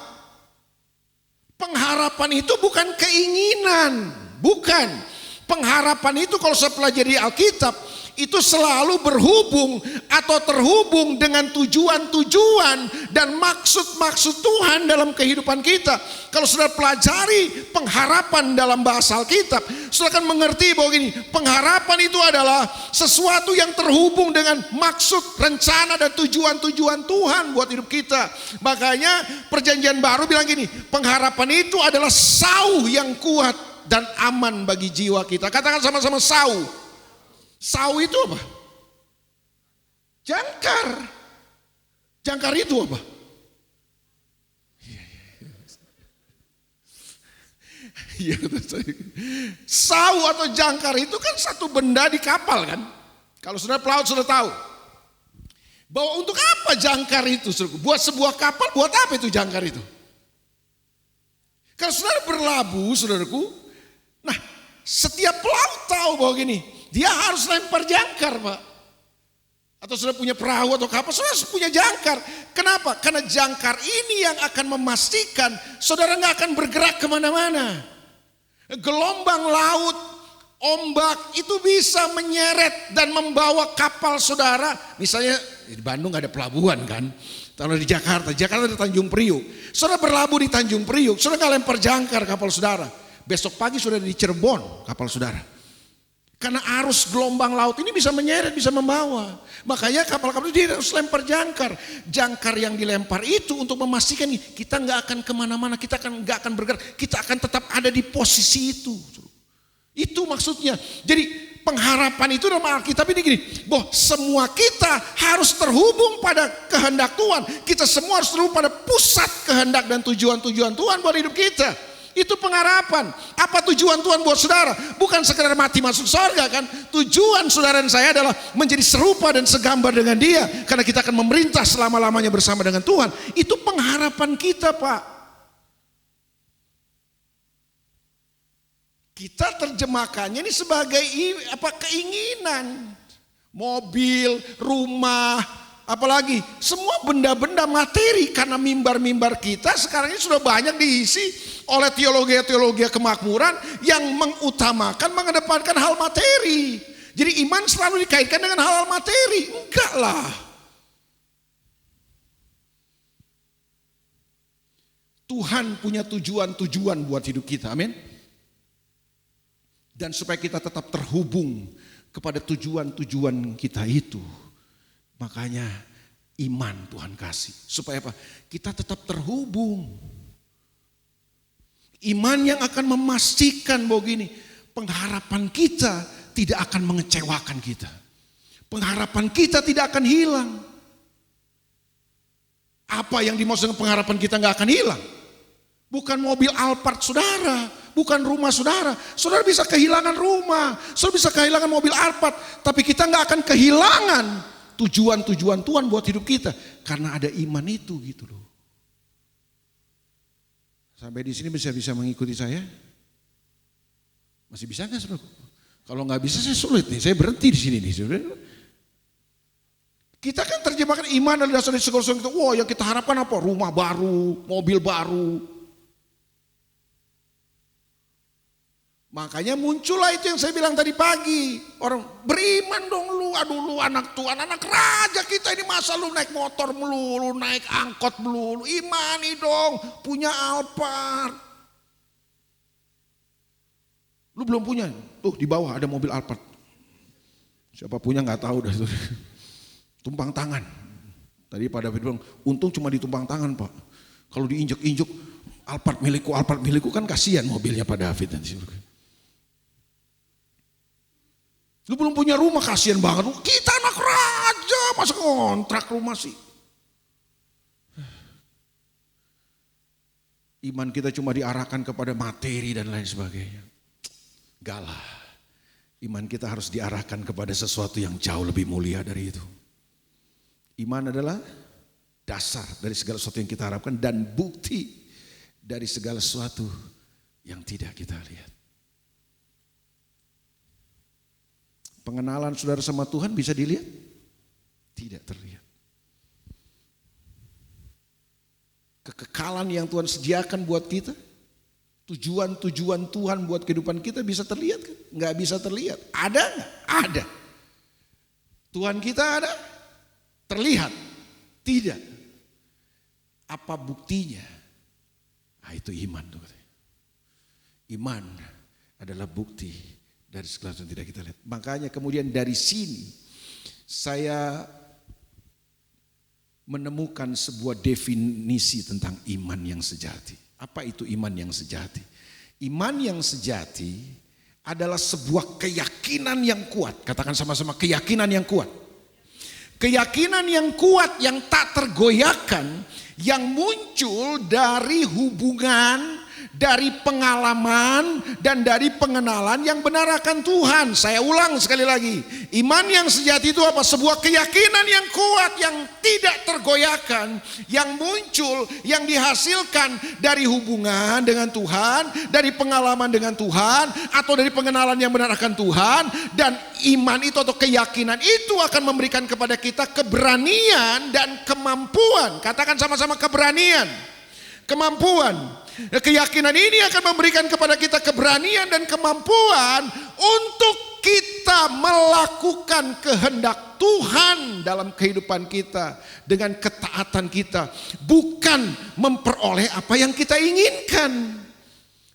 Pengharapan itu bukan keinginan. Bukan. Pengharapan itu kalau saya pelajari Alkitab itu selalu berhubung atau terhubung dengan tujuan-tujuan dan maksud-maksud Tuhan dalam kehidupan kita. Kalau sudah pelajari pengharapan dalam bahasa Alkitab, sudah akan mengerti bahwa gini, pengharapan itu adalah sesuatu yang terhubung dengan maksud, rencana dan tujuan-tujuan Tuhan buat hidup kita. Makanya Perjanjian Baru bilang gini, pengharapan itu adalah sauh yang kuat dan aman bagi jiwa kita. Katakan sama-sama sauh. Sauh itu apa? Jangkar. Jangkar itu apa? Sauh atau jangkar itu kan satu benda di kapal kan? Kalau sudah pelaut sudah tahu. Bahwa untuk apa jangkar itu? Buat sebuah kapal, buat apa itu jangkar itu? Kalau saudara berlabuh, saudaraku, nah setiap pelaut tahu bahwa gini, dia harus lempar jangkar Pak. Atau sudah punya perahu atau kapal, saudara harus punya jangkar. Kenapa? Karena jangkar ini yang akan memastikan saudara nggak akan bergerak kemana-mana. Gelombang laut, ombak itu bisa menyeret dan membawa kapal saudara. Misalnya di Bandung ada pelabuhan kan. Kalau di Jakarta ada Tanjung Priuk. Saudara berlabuh di Tanjung Priuk, saudara nggak lempar jangkar kapal saudara. Besok pagi sudah di Cirebon kapal saudara. Karena arus gelombang laut ini bisa menyeret, bisa membawa. Makanya kapal-kapal itu dia harus lempar jangkar. Jangkar yang dilempar itu untuk memastikan kita nggak akan kemana-mana, kita nggak akan bergerak, kita akan tetap ada di posisi itu. Itu maksudnya. Jadi pengharapan itu dalam Alkitab ini gini, bahwa semua kita harus terhubung pada kehendak Tuhan. Kita semua harus terhubung pada pusat kehendak dan tujuan-tujuan Tuhan buat hidup kita. Itu pengharapan. Apa tujuan Tuhan buat saudara? Bukan sekedar mati masuk surga kan. Tujuan saudara dan saya adalah menjadi serupa dan segambar dengan Dia. Karena kita akan memerintah selama-lamanya bersama dengan Tuhan. Itu pengharapan kita, Pak. Kita terjemahkannya ini sebagai keinginan. Mobil, rumah, apalagi semua benda-benda materi. Karena mimbar-mimbar kita sekarang ini sudah banyak diisi oleh teologi kemakmuran yang mengutamakan, mengedepankan hal materi. Jadi iman selalu dikaitkan dengan hal-hal materi. Enggak lah. Tuhan punya tujuan-tujuan buat hidup kita, amin. Dan supaya kita tetap terhubung kepada tujuan-tujuan kita itu. Makanya iman Tuhan kasih. Supaya apa? Kita tetap terhubung. Iman yang akan memastikan bahwa gini, pengharapan kita tidak akan mengecewakan kita. Pengharapan kita tidak akan hilang. Apa yang dimaksud dengan pengharapan kita gak akan hilang? Bukan mobil Alphard saudara, bukan rumah saudara. Saudara bisa kehilangan rumah, saudara bisa kehilangan mobil Alphard, tapi kita gak akan kehilangan tujuan-tujuan Tuhan buat hidup kita. Karena ada iman itu gitu loh. Sampai di sini bisa mengikuti saya? Masih bisa nggak saudara? Kalau nggak bisa saya sulit nih, saya berhenti di sini nih saudara. Kita kan terjemahkan iman adalah dasar dari segala sesuatu kita. Wah, yang kita harapkan apa? Rumah baru, mobil baru. Makanya muncullah itu yang saya bilang tadi pagi. Orang beriman dong lu, aduh lu anak Tuhan, anak raja kita ini, masa lu naik motor melulu, naik angkot melulu. Imani dong, punya Alphard. Lu belum punya, tuh di bawah ada mobil Alphard. Siapa punya gak tahu dah. Tumpang tangan. Tadi Pak David bilang, untung cuma ditumpang tangan Pak. Kalau diinjek-injek, Alphard milikku kan kasihan mobilnya Pak David nanti. Lu belum punya rumah, kasihan banget. Kita anak raja, masa kontrak rumah sih. Iman kita cuma diarahkan kepada materi dan lain sebagainya. Galah. Iman kita harus diarahkan kepada sesuatu yang jauh lebih mulia dari itu. Iman adalah dasar dari segala sesuatu yang kita harapkan dan bukti dari segala sesuatu yang tidak kita lihat. Pengenalan saudara sama Tuhan bisa dilihat? Tidak terlihat. Kekekalan yang Tuhan sediakan buat kita, tujuan-tujuan Tuhan buat kehidupan kita bisa terlihat kan? Nggak bisa terlihat. Ada nggak? Ada. Tuhan kita ada? Terlihat? Tidak. Apa buktinya? Nah, itu iman. Iman adalah bukti dari segala sesuatu yang tidak kita lihat. Makanya kemudian dari sini saya menemukan sebuah definisi tentang iman yang sejati. Apa itu iman yang sejati? Iman yang sejati adalah sebuah keyakinan yang kuat. Katakan sama-sama, keyakinan yang kuat. Keyakinan yang kuat yang tak tergoyahkan, yang muncul dari hubungan, dari pengalaman dan dari pengenalan yang benar akan Tuhan. Saya ulang sekali lagi. Iman yang sejati itu apa? Sebuah keyakinan yang kuat yang tidak tergoyahkan, yang muncul, yang dihasilkan dari hubungan dengan Tuhan, dari pengalaman dengan Tuhan, atau dari pengenalan yang benar akan Tuhan. Dan iman itu atau keyakinan itu akan memberikan kepada kita keberanian dan kemampuan. Katakan sama-sama, keberanian, kemampuan. Keyakinan ini akan memberikan kepada kita keberanian dan kemampuan untuk kita melakukan kehendak Tuhan dalam kehidupan kita dengan ketaatan kita, bukan memperoleh apa yang kita inginkan.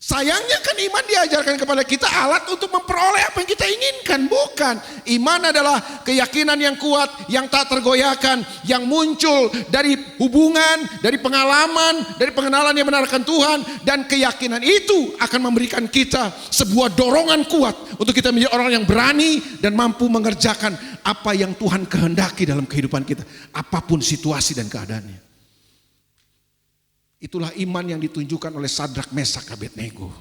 Sayangnya kan iman diajarkan kepada kita alat untuk memperoleh apa yang kita inginkan. Bukan. Iman adalah keyakinan yang kuat, yang tak tergoyahkan, yang muncul dari hubungan, dari pengalaman, dari pengenalan yang benar akan Tuhan. Dan keyakinan itu akan memberikan kita sebuah dorongan kuat untuk kita menjadi orang yang berani dan mampu mengerjakan apa yang Tuhan kehendaki dalam kehidupan kita. Apapun situasi dan keadaannya. Itulah iman yang ditunjukkan oleh Sadrak, Mesak, Abednego.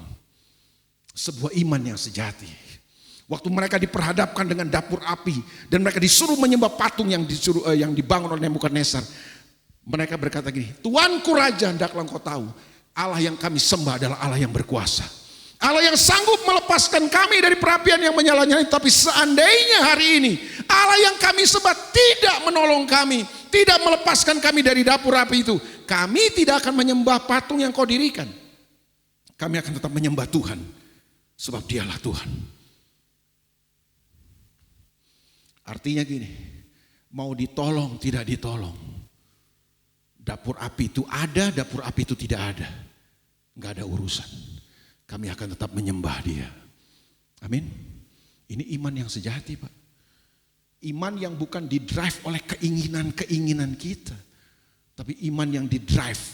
Sebuah iman yang sejati. Waktu mereka diperhadapkan dengan dapur api dan mereka disuruh menyembah patung yang dibangun oleh Nebukadnezar. Mereka berkata gini, Tuanku Raja, hendaklah engkau tahu, Allah yang kami sembah adalah Allah yang berkuasa. Allah yang sanggup melepaskan kami dari perapian yang menyala-nyala. Tapi seandainya hari ini Allah yang kami sembah tidak menolong kami, tidak melepaskan kami dari dapur api itu, kami tidak akan menyembah patung yang kau dirikan. Kami akan tetap menyembah Tuhan, sebab dialah Tuhan. Artinya gini, mau ditolong tidak ditolong, dapur api itu ada, dapur api itu tidak ada, gak ada urusan. Kami akan tetap menyembah Dia. Amin. Ini iman yang sejati, Pak. Iman yang bukan didrive oleh keinginan-keinginan kita, tapi iman yang didrive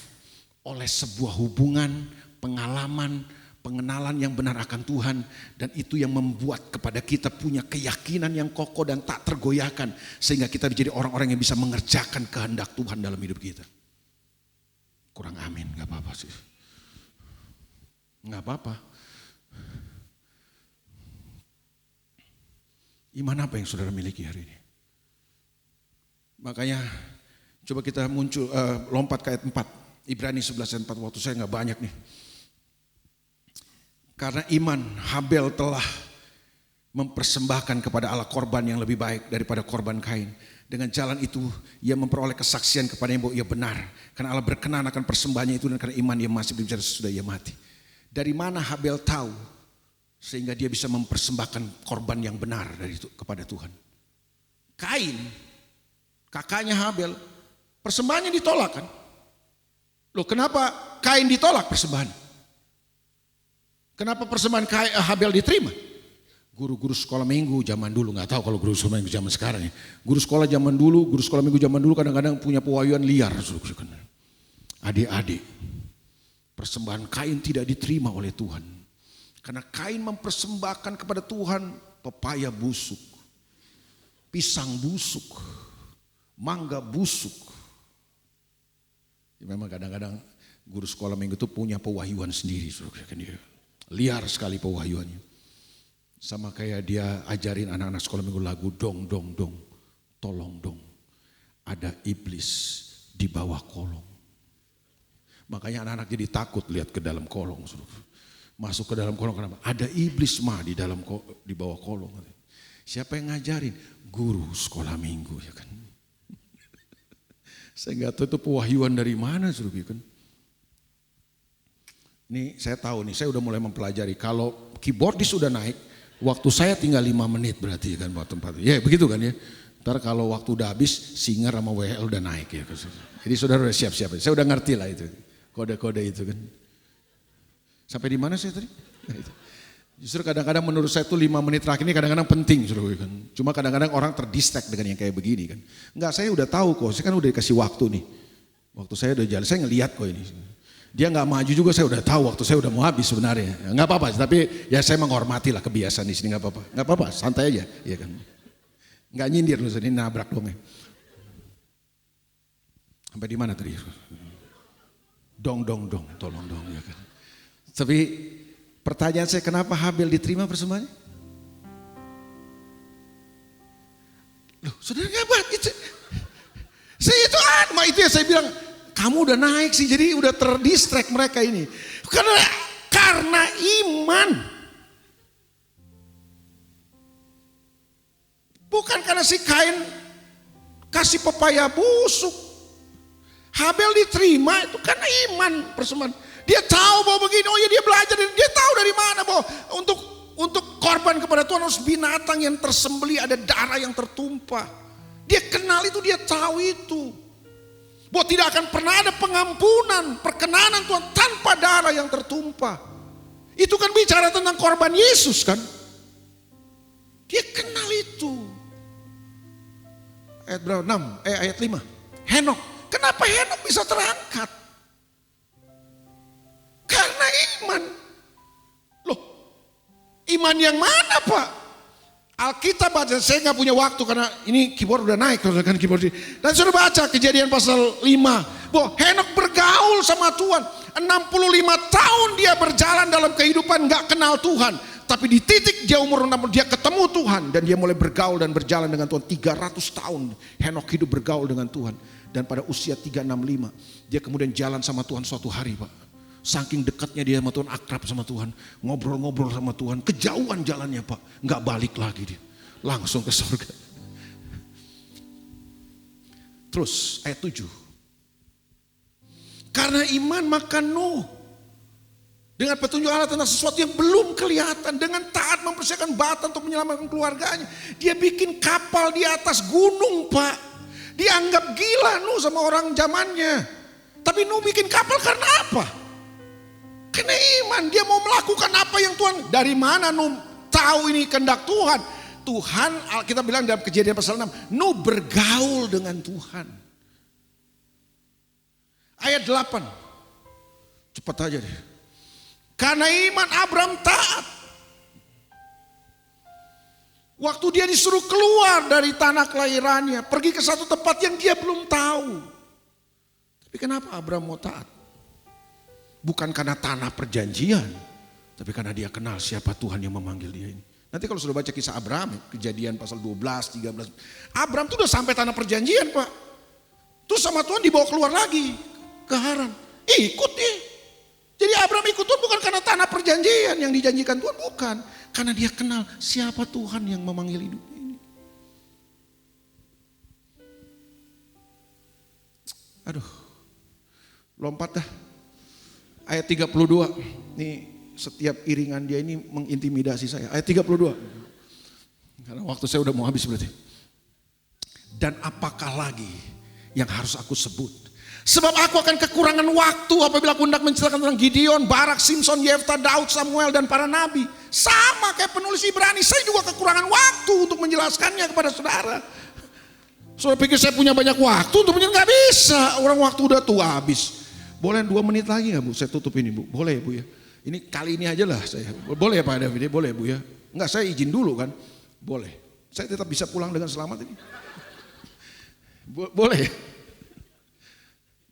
oleh sebuah hubungan, pengalaman, pengenalan yang benar akan Tuhan. Dan itu yang membuat kepada kita punya keyakinan yang kokoh dan tak tergoyahkan. Sehingga kita menjadi orang-orang yang bisa mengerjakan kehendak Tuhan dalam hidup kita. Kurang amin, gak apa-apa sih. Gak apa-apa. Iman apa yang saudara miliki hari ini? Makanya coba kita lompat ke ayat 4. Ibrani 11 ayat 4. Waktu saya gak banyak nih. Karena iman Habel telah mempersembahkan kepada Allah korban yang lebih baik daripada korban Kain. Dengan jalan itu ia memperoleh kesaksian kepadanya bahwa ia benar. Karena Allah berkenan akan persembahannya itu dan karena iman ia masih berbicara sesudah ia mati. Dari mana Habel tahu sehingga dia bisa mempersembahkan korban yang benar kepada Tuhan? Kain, kakaknya Habel, persembahannya ditolak kan? Loh, kenapa Kain ditolak persembahan? Kenapa persembahan Habel diterima? Guru-guru sekolah minggu zaman dulu, nggak tahu kalau guru sekolah minggu zaman sekarang ya. Guru sekolah minggu zaman dulu kadang-kadang punya pewayuan liar. Adik-adik, persembahan Kain tidak diterima oleh Tuhan. Karena Kain mempersembahkan kepada Tuhan pepaya busuk, pisang busuk, mangga busuk. Ya, memang kadang-kadang guru sekolah minggu itu punya pewahyuan sendiri. Liar sekali pewahyuannya. Sama kayak dia ajarin anak-anak sekolah minggu lagu dong dong dong, tolong dong, ada iblis di bawah kolong. Makanya anak-anak jadi takut lihat ke dalam kolong. Masuk ke dalam kolong, kenapa? Ada iblis mah di bawah kolong. Siapa yang ngajarin? Guru sekolah minggu ya kan. Saya nggak tahu itu pewahyuan dari mana kan. Ini saya tahu nih, saya udah mulai mempelajari kalau keyboardis sudah naik, waktu saya tinggal 5 menit berarti kan buat tempat. Ya begitu kan ya. Ntar kalau waktu udah habis, singer sama WL udah naik ya. Jadi saudara udah siap-siap. Saya udah ngerti lah itu. Kode-kode itu kan. Sampai di mana saya tadi? Justru kadang-kadang menurut saya tuh 5 menit terakhir ini kadang-kadang penting. Kan. Cuma kadang-kadang orang terdistract dengan yang kayak begini kan. Enggak, saya udah tahu kok. Saya kan udah dikasih waktu nih. Waktu saya udah jalan, saya ngelihat kok ini. Dia nggak maju juga, saya udah tahu waktu saya udah mau habis sebenarnya. Nggak apa-apa, tapi ya saya menghormati lah kebiasaan di sini, nggak apa-apa. Nggak apa-apa, santai aja, ya kan. Nggak nyindir loh, ini nabrak dong ya. Sampai di mana tadi? Dong, tolong dong ya kan. Tapi pertanyaan saya, kenapa Habel diterima persembahannya? Loh, saudara nggak itu. Saya itu itu ya saya bilang. Kamu udah naik sih, jadi udah terdistract mereka ini. Karena iman. Bukan karena si Kain kasih pepaya busuk. Habel diterima itu karena iman persembahan. Dia tahu bahwa begini, oh ya dia belajar, dia tahu dari mana bahwa untuk korban kepada Tuhan harus binatang yang tersembelih, ada darah yang tertumpah. Dia kenal itu, dia tahu itu. Bahwa tidak akan pernah ada pengampunan, perkenanan Tuhan tanpa darah yang tertumpah. Itu kan bicara tentang korban Yesus kan. Dia kenal itu. Ayat berapa? 6, ayat 5. Henok. Kenapa Henok bisa terangkat? Karena iman. Loh, iman yang mana Pak? Alkitab baca, saya nggak punya waktu karena ini keyboard udah naik kan keyboard ini. Dan sudah baca Kejadian pasal 5. Bahwa Henok bergaul sama Tuhan. 65 tahun dia berjalan dalam kehidupan nggak kenal Tuhan. Tapi di titik dia umur 60 dia ketemu Tuhan. Dan dia mulai bergaul dan berjalan dengan Tuhan. 300 tahun Henok hidup bergaul dengan Tuhan. Dan pada usia 365 dia kemudian jalan sama Tuhan suatu hari Pak. Saking dekatnya dia sama Tuhan, akrab sama Tuhan, ngobrol-ngobrol sama Tuhan, kejauhan jalannya Pak, nggak balik lagi dia, langsung ke surga. Terus ayat 7, karena iman maka Nuh dengan petunjuk Allah tentang sesuatu yang belum kelihatan, dengan taat mempersiapkan batu untuk menyelamatkan keluarganya, dia bikin kapal di atas gunung Pak. Dianggap gila Nuh sama orang zamannya, tapi Nuh bikin kapal karena apa? Karena iman, dia mau melakukan apa yang Tuhan. Dari mana Nuh tahu ini kehendak Tuhan? Tuhan, kita bilang dalam Kejadian pasal 6, Nuh bergaul dengan Tuhan. Ayat 8, cepat aja deh. Karena iman Abram taat. Waktu dia disuruh keluar dari tanah kelahirannya, pergi ke satu tempat yang dia belum tahu. Tapi kenapa Abram mau taat? Bukan karena tanah perjanjian, tapi karena dia kenal siapa Tuhan yang memanggil dia ini. Nanti kalau sudah baca kisah Abraham, Kejadian pasal 12, 13. Abraham tuh udah sampai tanah perjanjian Pak. Terus sama Tuhan dibawa keluar lagi ke Haran. Ikut dia. Jadi Abraham ikut Tuhan bukan karena tanah perjanjian yang dijanjikan Tuhan, bukan. Karena dia kenal siapa Tuhan yang memanggil hidupnya ini. Aduh, lompat dah. Ayat 32, nih setiap iringan dia ini mengintimidasi saya. Ayat 32, karena waktu saya udah mau habis berarti. Dan apakah lagi yang harus aku sebut? Sebab aku akan kekurangan waktu apabila aku hendak menceritakan tentang Gideon, Barak, Simson, Yefta, Daud, Samuel dan para nabi. Sama kayak penulis Ibrani, saya juga kekurangan waktu untuk menjelaskannya kepada saudara. Saudara pikir saya punya banyak waktu untuk menjelaskan? Gak bisa, orang waktu udah tua habis. Boleh 2 menit lagi gak Bu? Saya tutup ini Bu. Boleh ya Bu ya? Ini kali ini aja lah saya. Boleh ya Pak David? Boleh Bu ya? Enggak, saya izin dulu kan? Boleh. Saya tetap bisa pulang dengan selamat ini. Boleh ya?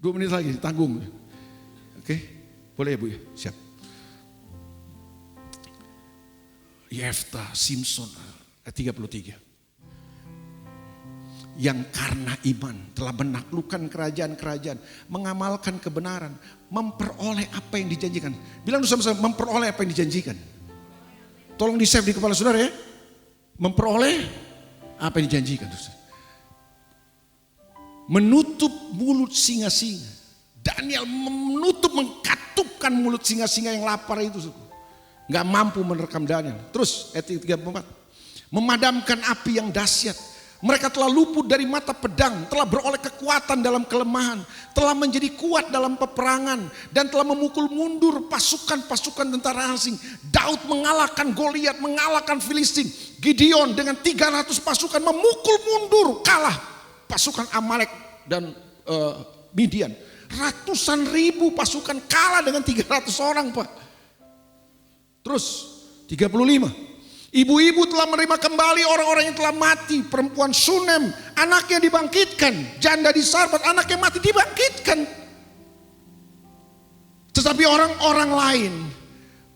2 menit lagi, tanggung. Oke? Boleh ya Bu ya? Siap. Yefta, Simson, ayat 33. Yang karena iman telah menaklukkan kerajaan-kerajaan, mengamalkan kebenaran, memperoleh apa yang dijanjikan. Bilang sama-sama, memperoleh apa yang dijanjikan. Tolong di save di kepala saudara ya. Memperoleh apa yang dijanjikan. Menutup mulut singa-singa. Daniel menutup, mengkatupkan mulut singa-singa yang lapar itu. Gak mampu menerkam Daniel. Terus ayat 34. Memadamkan api yang dahsyat. Mereka telah luput dari mata pedang, telah beroleh kekuatan dalam kelemahan, telah menjadi kuat dalam peperangan, dan telah memukul mundur pasukan-pasukan tentara asing. Daud mengalahkan Goliat, mengalahkan Filistin. Gideon dengan 300 pasukan memukul mundur, kalah pasukan Amalek dan Midian. Ratusan ribu pasukan kalah dengan 300 orang Pak. Terus 35. Ibu-ibu telah menerima kembali orang-orang yang telah mati. Perempuan Sunem, anaknya dibangkitkan. Janda di Sarfat, anaknya mati dibangkitkan. Tetapi orang-orang lain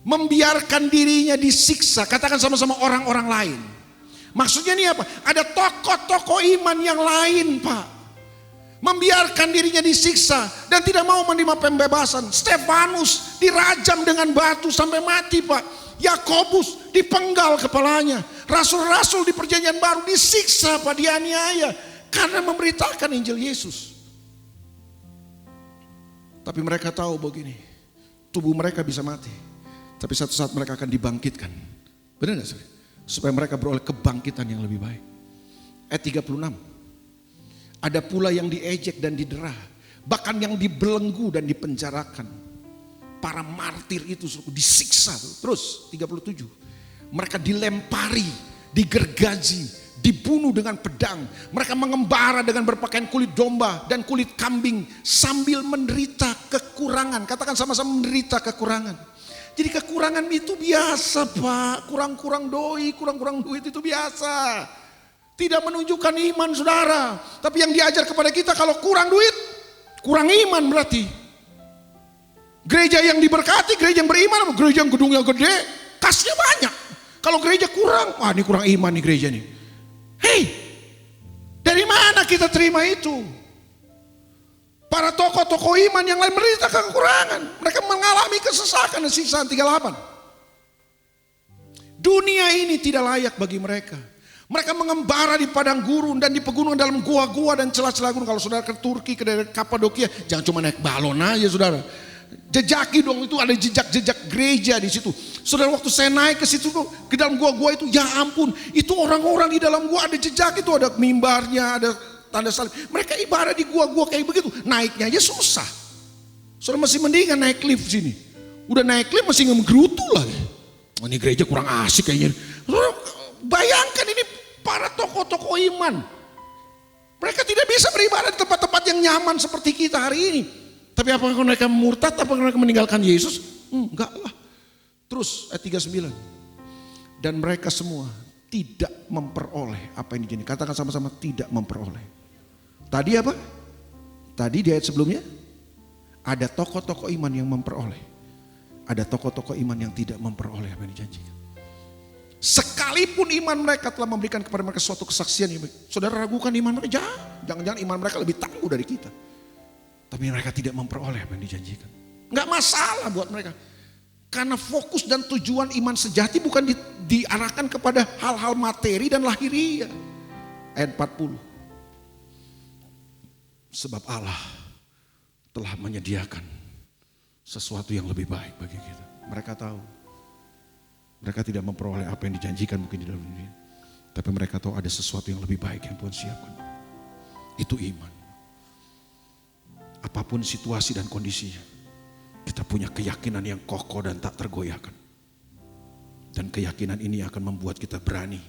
membiarkan dirinya disiksa. Katakan sama-sama, orang-orang lain. Maksudnya ini apa? Ada tokoh-tokoh iman yang lain Pak. Membiarkan dirinya disiksa dan tidak mau menerima pembebasan. Stefanus dirajam dengan batu sampai mati Pak. Yakobus dipenggal kepalanya. Rasul-rasul di perjanjian baru disiksa Pak, dianiaya karena memberitakan Injil Yesus. Tapi mereka tahu begini, tubuh mereka bisa mati. Tapi satu saat mereka akan dibangkitkan. Benar gak saudara? Supaya mereka beroleh kebangkitan yang lebih baik. Ayat 36. Ada pula yang diejek dan didera. Bahkan yang dibelenggu dan dipenjarakan. Para martir itu disiksa. Terus 37. Mereka dilempari, digergaji, dibunuh dengan pedang. Mereka mengembara dengan berpakaian kulit domba dan kulit kambing sambil menderita kekurangan. Katakan sama-sama, menderita kekurangan. Jadi kekurangan itu biasa Pak. Kurang-kurang doi, kurang-kurang duit itu biasa. Tidak menunjukkan iman saudara. Tapi yang diajar kepada kita, kalau kurang duit, kurang iman berarti. Gereja yang diberkati, gereja yang beriman, gereja yang gedungnya gede, kasnya banyak. Kalau gereja kurang, wah ini kurang iman nih gereja nih. Hei, dari mana kita terima itu? Para tokoh-tokoh iman yang lain menderita kekurangan. Mereka mengalami kesesakan, Siksaan 38. Dunia ini tidak layak bagi mereka. Mereka mengembara di padang gurun dan di pegunungan, dalam gua-gua dan celah-celah gunung. Kalau saudara ke Turki, ke daerah Kapadokia, jangan cuma naik balon aja saudara. Jejaki dong, itu ada jejak-jejak gereja di situ. Saudara, waktu saya naik ke situ tuh, ke dalam gua-gua itu, ya ampun, itu orang-orang di dalam gua ada jejak itu, ada mimbarnya, ada tanda salib. Mereka ibarat di gua-gua kayak begitu, naiknya aja susah. Saudara masih mendingan naik lift sini. Udah naik lift masih ngegerutu lagi. Oh, ini gereja kurang asik kayaknya. Saudara, bayangkan ini para tokoh-tokoh iman. Mereka tidak bisa beribadah di tempat-tempat yang nyaman seperti kita hari ini. Tapi apakah mereka murtad? Apakah mereka meninggalkan Yesus? Enggak lah. Terus ayat 39. Dan mereka semua tidak memperoleh apa yang dijanjikan. Katakan sama-sama, tidak memperoleh. Tadi apa? Tadi di ayat sebelumnya ada tokoh-tokoh iman yang memperoleh. Ada tokoh-tokoh iman yang tidak memperoleh apa yang dijanjikan. Sekalipun iman mereka telah memberikan kepada mereka suatu kesaksian. Saudara ragukan iman mereka? Jangan-jangan iman mereka lebih tangguh dari kita. Tapi mereka tidak memperoleh apa yang dijanjikan. Enggak masalah buat mereka. Karena fokus dan tujuan iman sejati bukan diarahkan kepada hal-hal materi dan lahiriah. Ayat 40. Sebab Allah telah menyediakan sesuatu yang lebih baik bagi kita. Mereka tahu. Mereka tidak memperoleh apa yang dijanjikan mungkin di dalam dunia. Tapi mereka tahu ada sesuatu yang lebih baik yang Tuhan siapkan. Itu iman. Apapun situasi dan kondisinya, kita punya keyakinan yang kokoh dan tak tergoyahkan. Dan keyakinan ini akan membuat kita berani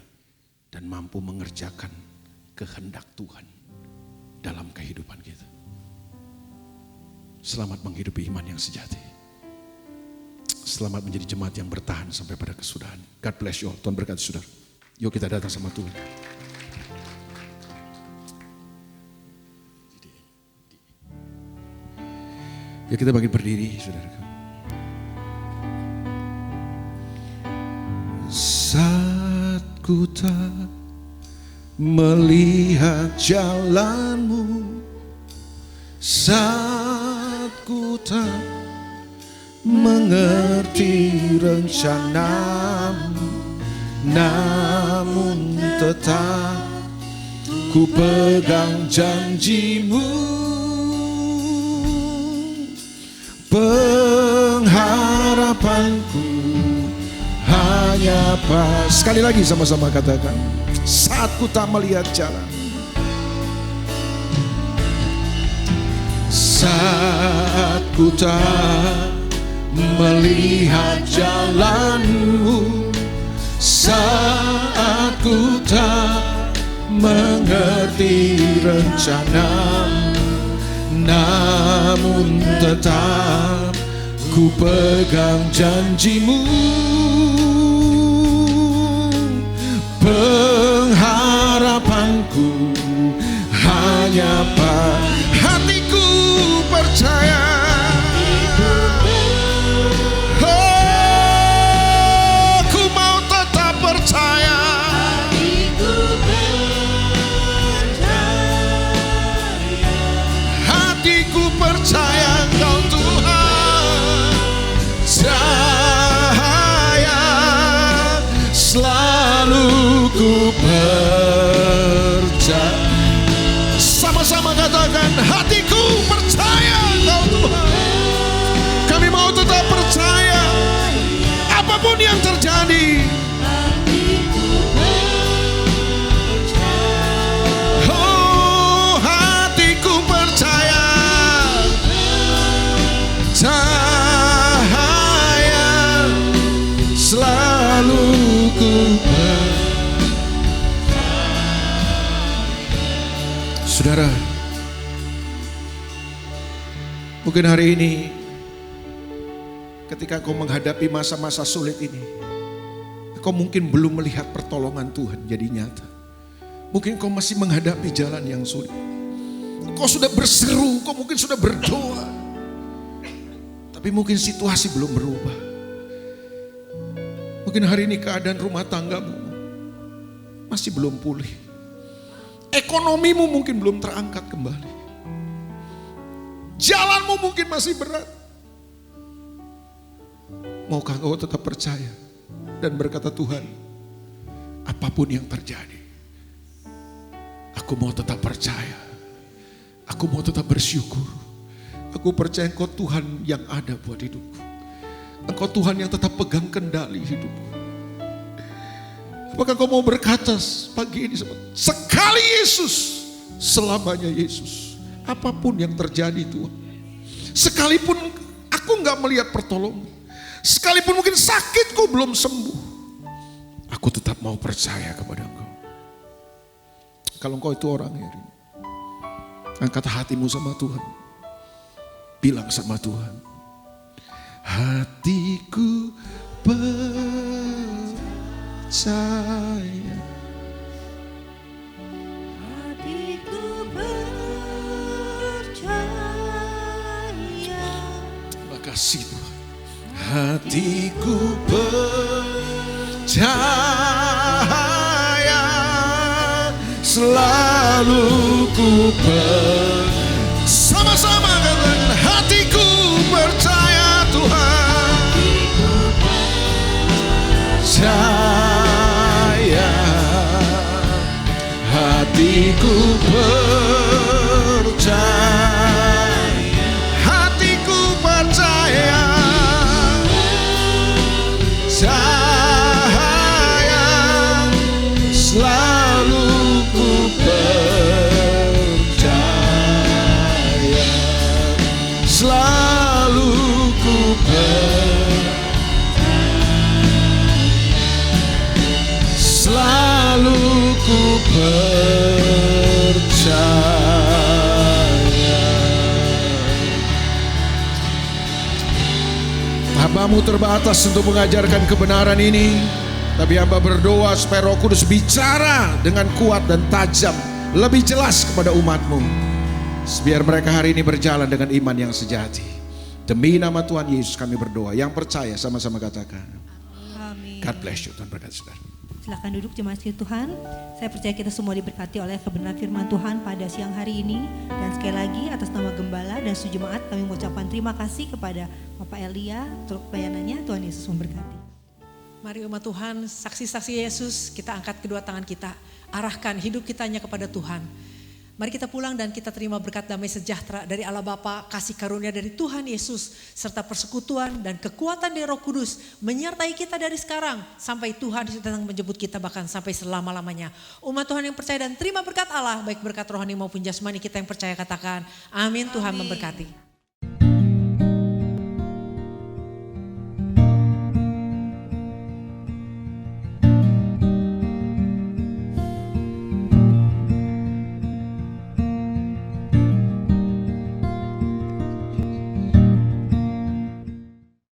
dan mampu mengerjakan kehendak Tuhan dalam kehidupan kita. Selamat menghidupi iman yang sejati. Selamat menjadi jemaat yang bertahan sampai pada kesudahan. God bless you all. Tuhan berkati saudara. Yuk kita datang sama Tuhan. Ya kita bangkit berdiri saudara. Saat ku tak melihat jalanmu, saat ku tak mengerti rencanamu, namun tetap ku pegang janjimu. Pengharapanku hanya pas. Sekali lagi sama-sama katakan. Saat ku tak melihat jalan, saat ku tak melihat jalanmu, saat ku tak mengerti rencanamu, namun tetap ku pegang janjimu. Pengharapanku hanya pada hatiku percaya. Oh, ku mau tetap percaya. Hatiku percaya Engkau Tuhan. Cahaya selalu ku percaya. Sama-sama katakan, hatiku percaya Engkau Tuhan. Kami mau tetap percaya. Saudara, mungkin hari ini ketika kau menghadapi masa-masa sulit ini, kau mungkin belum melihat pertolongan Tuhan jadi nyata. Mungkin kau masih menghadapi jalan yang sulit. Kau sudah berseru, kau mungkin sudah berdoa, tapi mungkin situasi belum berubah. Mungkin hari ini keadaan rumah tanggamu masih belum pulih. Ekonomimu mungkin belum terangkat kembali. Jalanmu mungkin masih berat. Maukah kau tetap percaya dan berkata, Tuhan, apapun yang terjadi, aku mau tetap percaya. Aku mau tetap bersyukur. Aku percaya Engkau Tuhan yang ada buat hidupku. Engkau Tuhan yang tetap pegang kendali hidupku. Apakah kau mau berkata pagi ini, sekali Yesus, selamanya Yesus. Apapun yang terjadi Tuhan. Sekalipun aku gak melihat pertolongan. Sekalipun mungkin sakitku belum sembuh. Aku tetap mau percaya kepada Engkau. Kalau Engkau itu orang ya, angkat hatimu sama Tuhan. Bilang sama Tuhan, hatiku percaya. Hatiku percaya. Terima kasih Tuhan. Hatiku percaya, selalu ku sama-sama katakan, hatiku percaya Tuhan. Percaya, hatiku percaya, hatiku percaya, sayang, selalu ku percaya, selalu ku selalu ku percaya. Hambamu terbatas untuk mengajarkan kebenaran ini, tapi hamba berdoa supaya Roh Kudus bicara dengan kuat dan tajam, lebih jelas kepada umatmu, biar mereka hari ini berjalan dengan iman yang sejati. Demi nama Tuhan Yesus kami berdoa. Yang percaya sama-sama katakan Amin. God bless you. Tuhan berkati saudara. Silakan duduk jemaat Tuhan. Saya percaya kita semua diberkati oleh kebenaran firman Tuhan pada siang hari ini. Dan sekali lagi atas nama Gembala dan sejemaat kami mengucapkan terima kasih kepada Bapak Elia untuk pelayanannya. Tuhan Yesus memberkati. Mari umat Tuhan, saksi-saksi Yesus, kita angkat kedua tangan kita. Arahkan hidup kita hanya kepada Tuhan. Mari kita pulang dan kita terima berkat damai sejahtera dari Allah Bapa, kasih karunia dari Tuhan Yesus, serta persekutuan dan kekuatan dari Roh Kudus menyertai kita dari sekarang sampai Tuhan datang menjemput kita, bahkan sampai selama-lamanya. Umat Tuhan yang percaya dan terima berkat Allah, baik berkat rohani maupun jasmani, kita yang percaya katakan amin. Tuhan memberkati.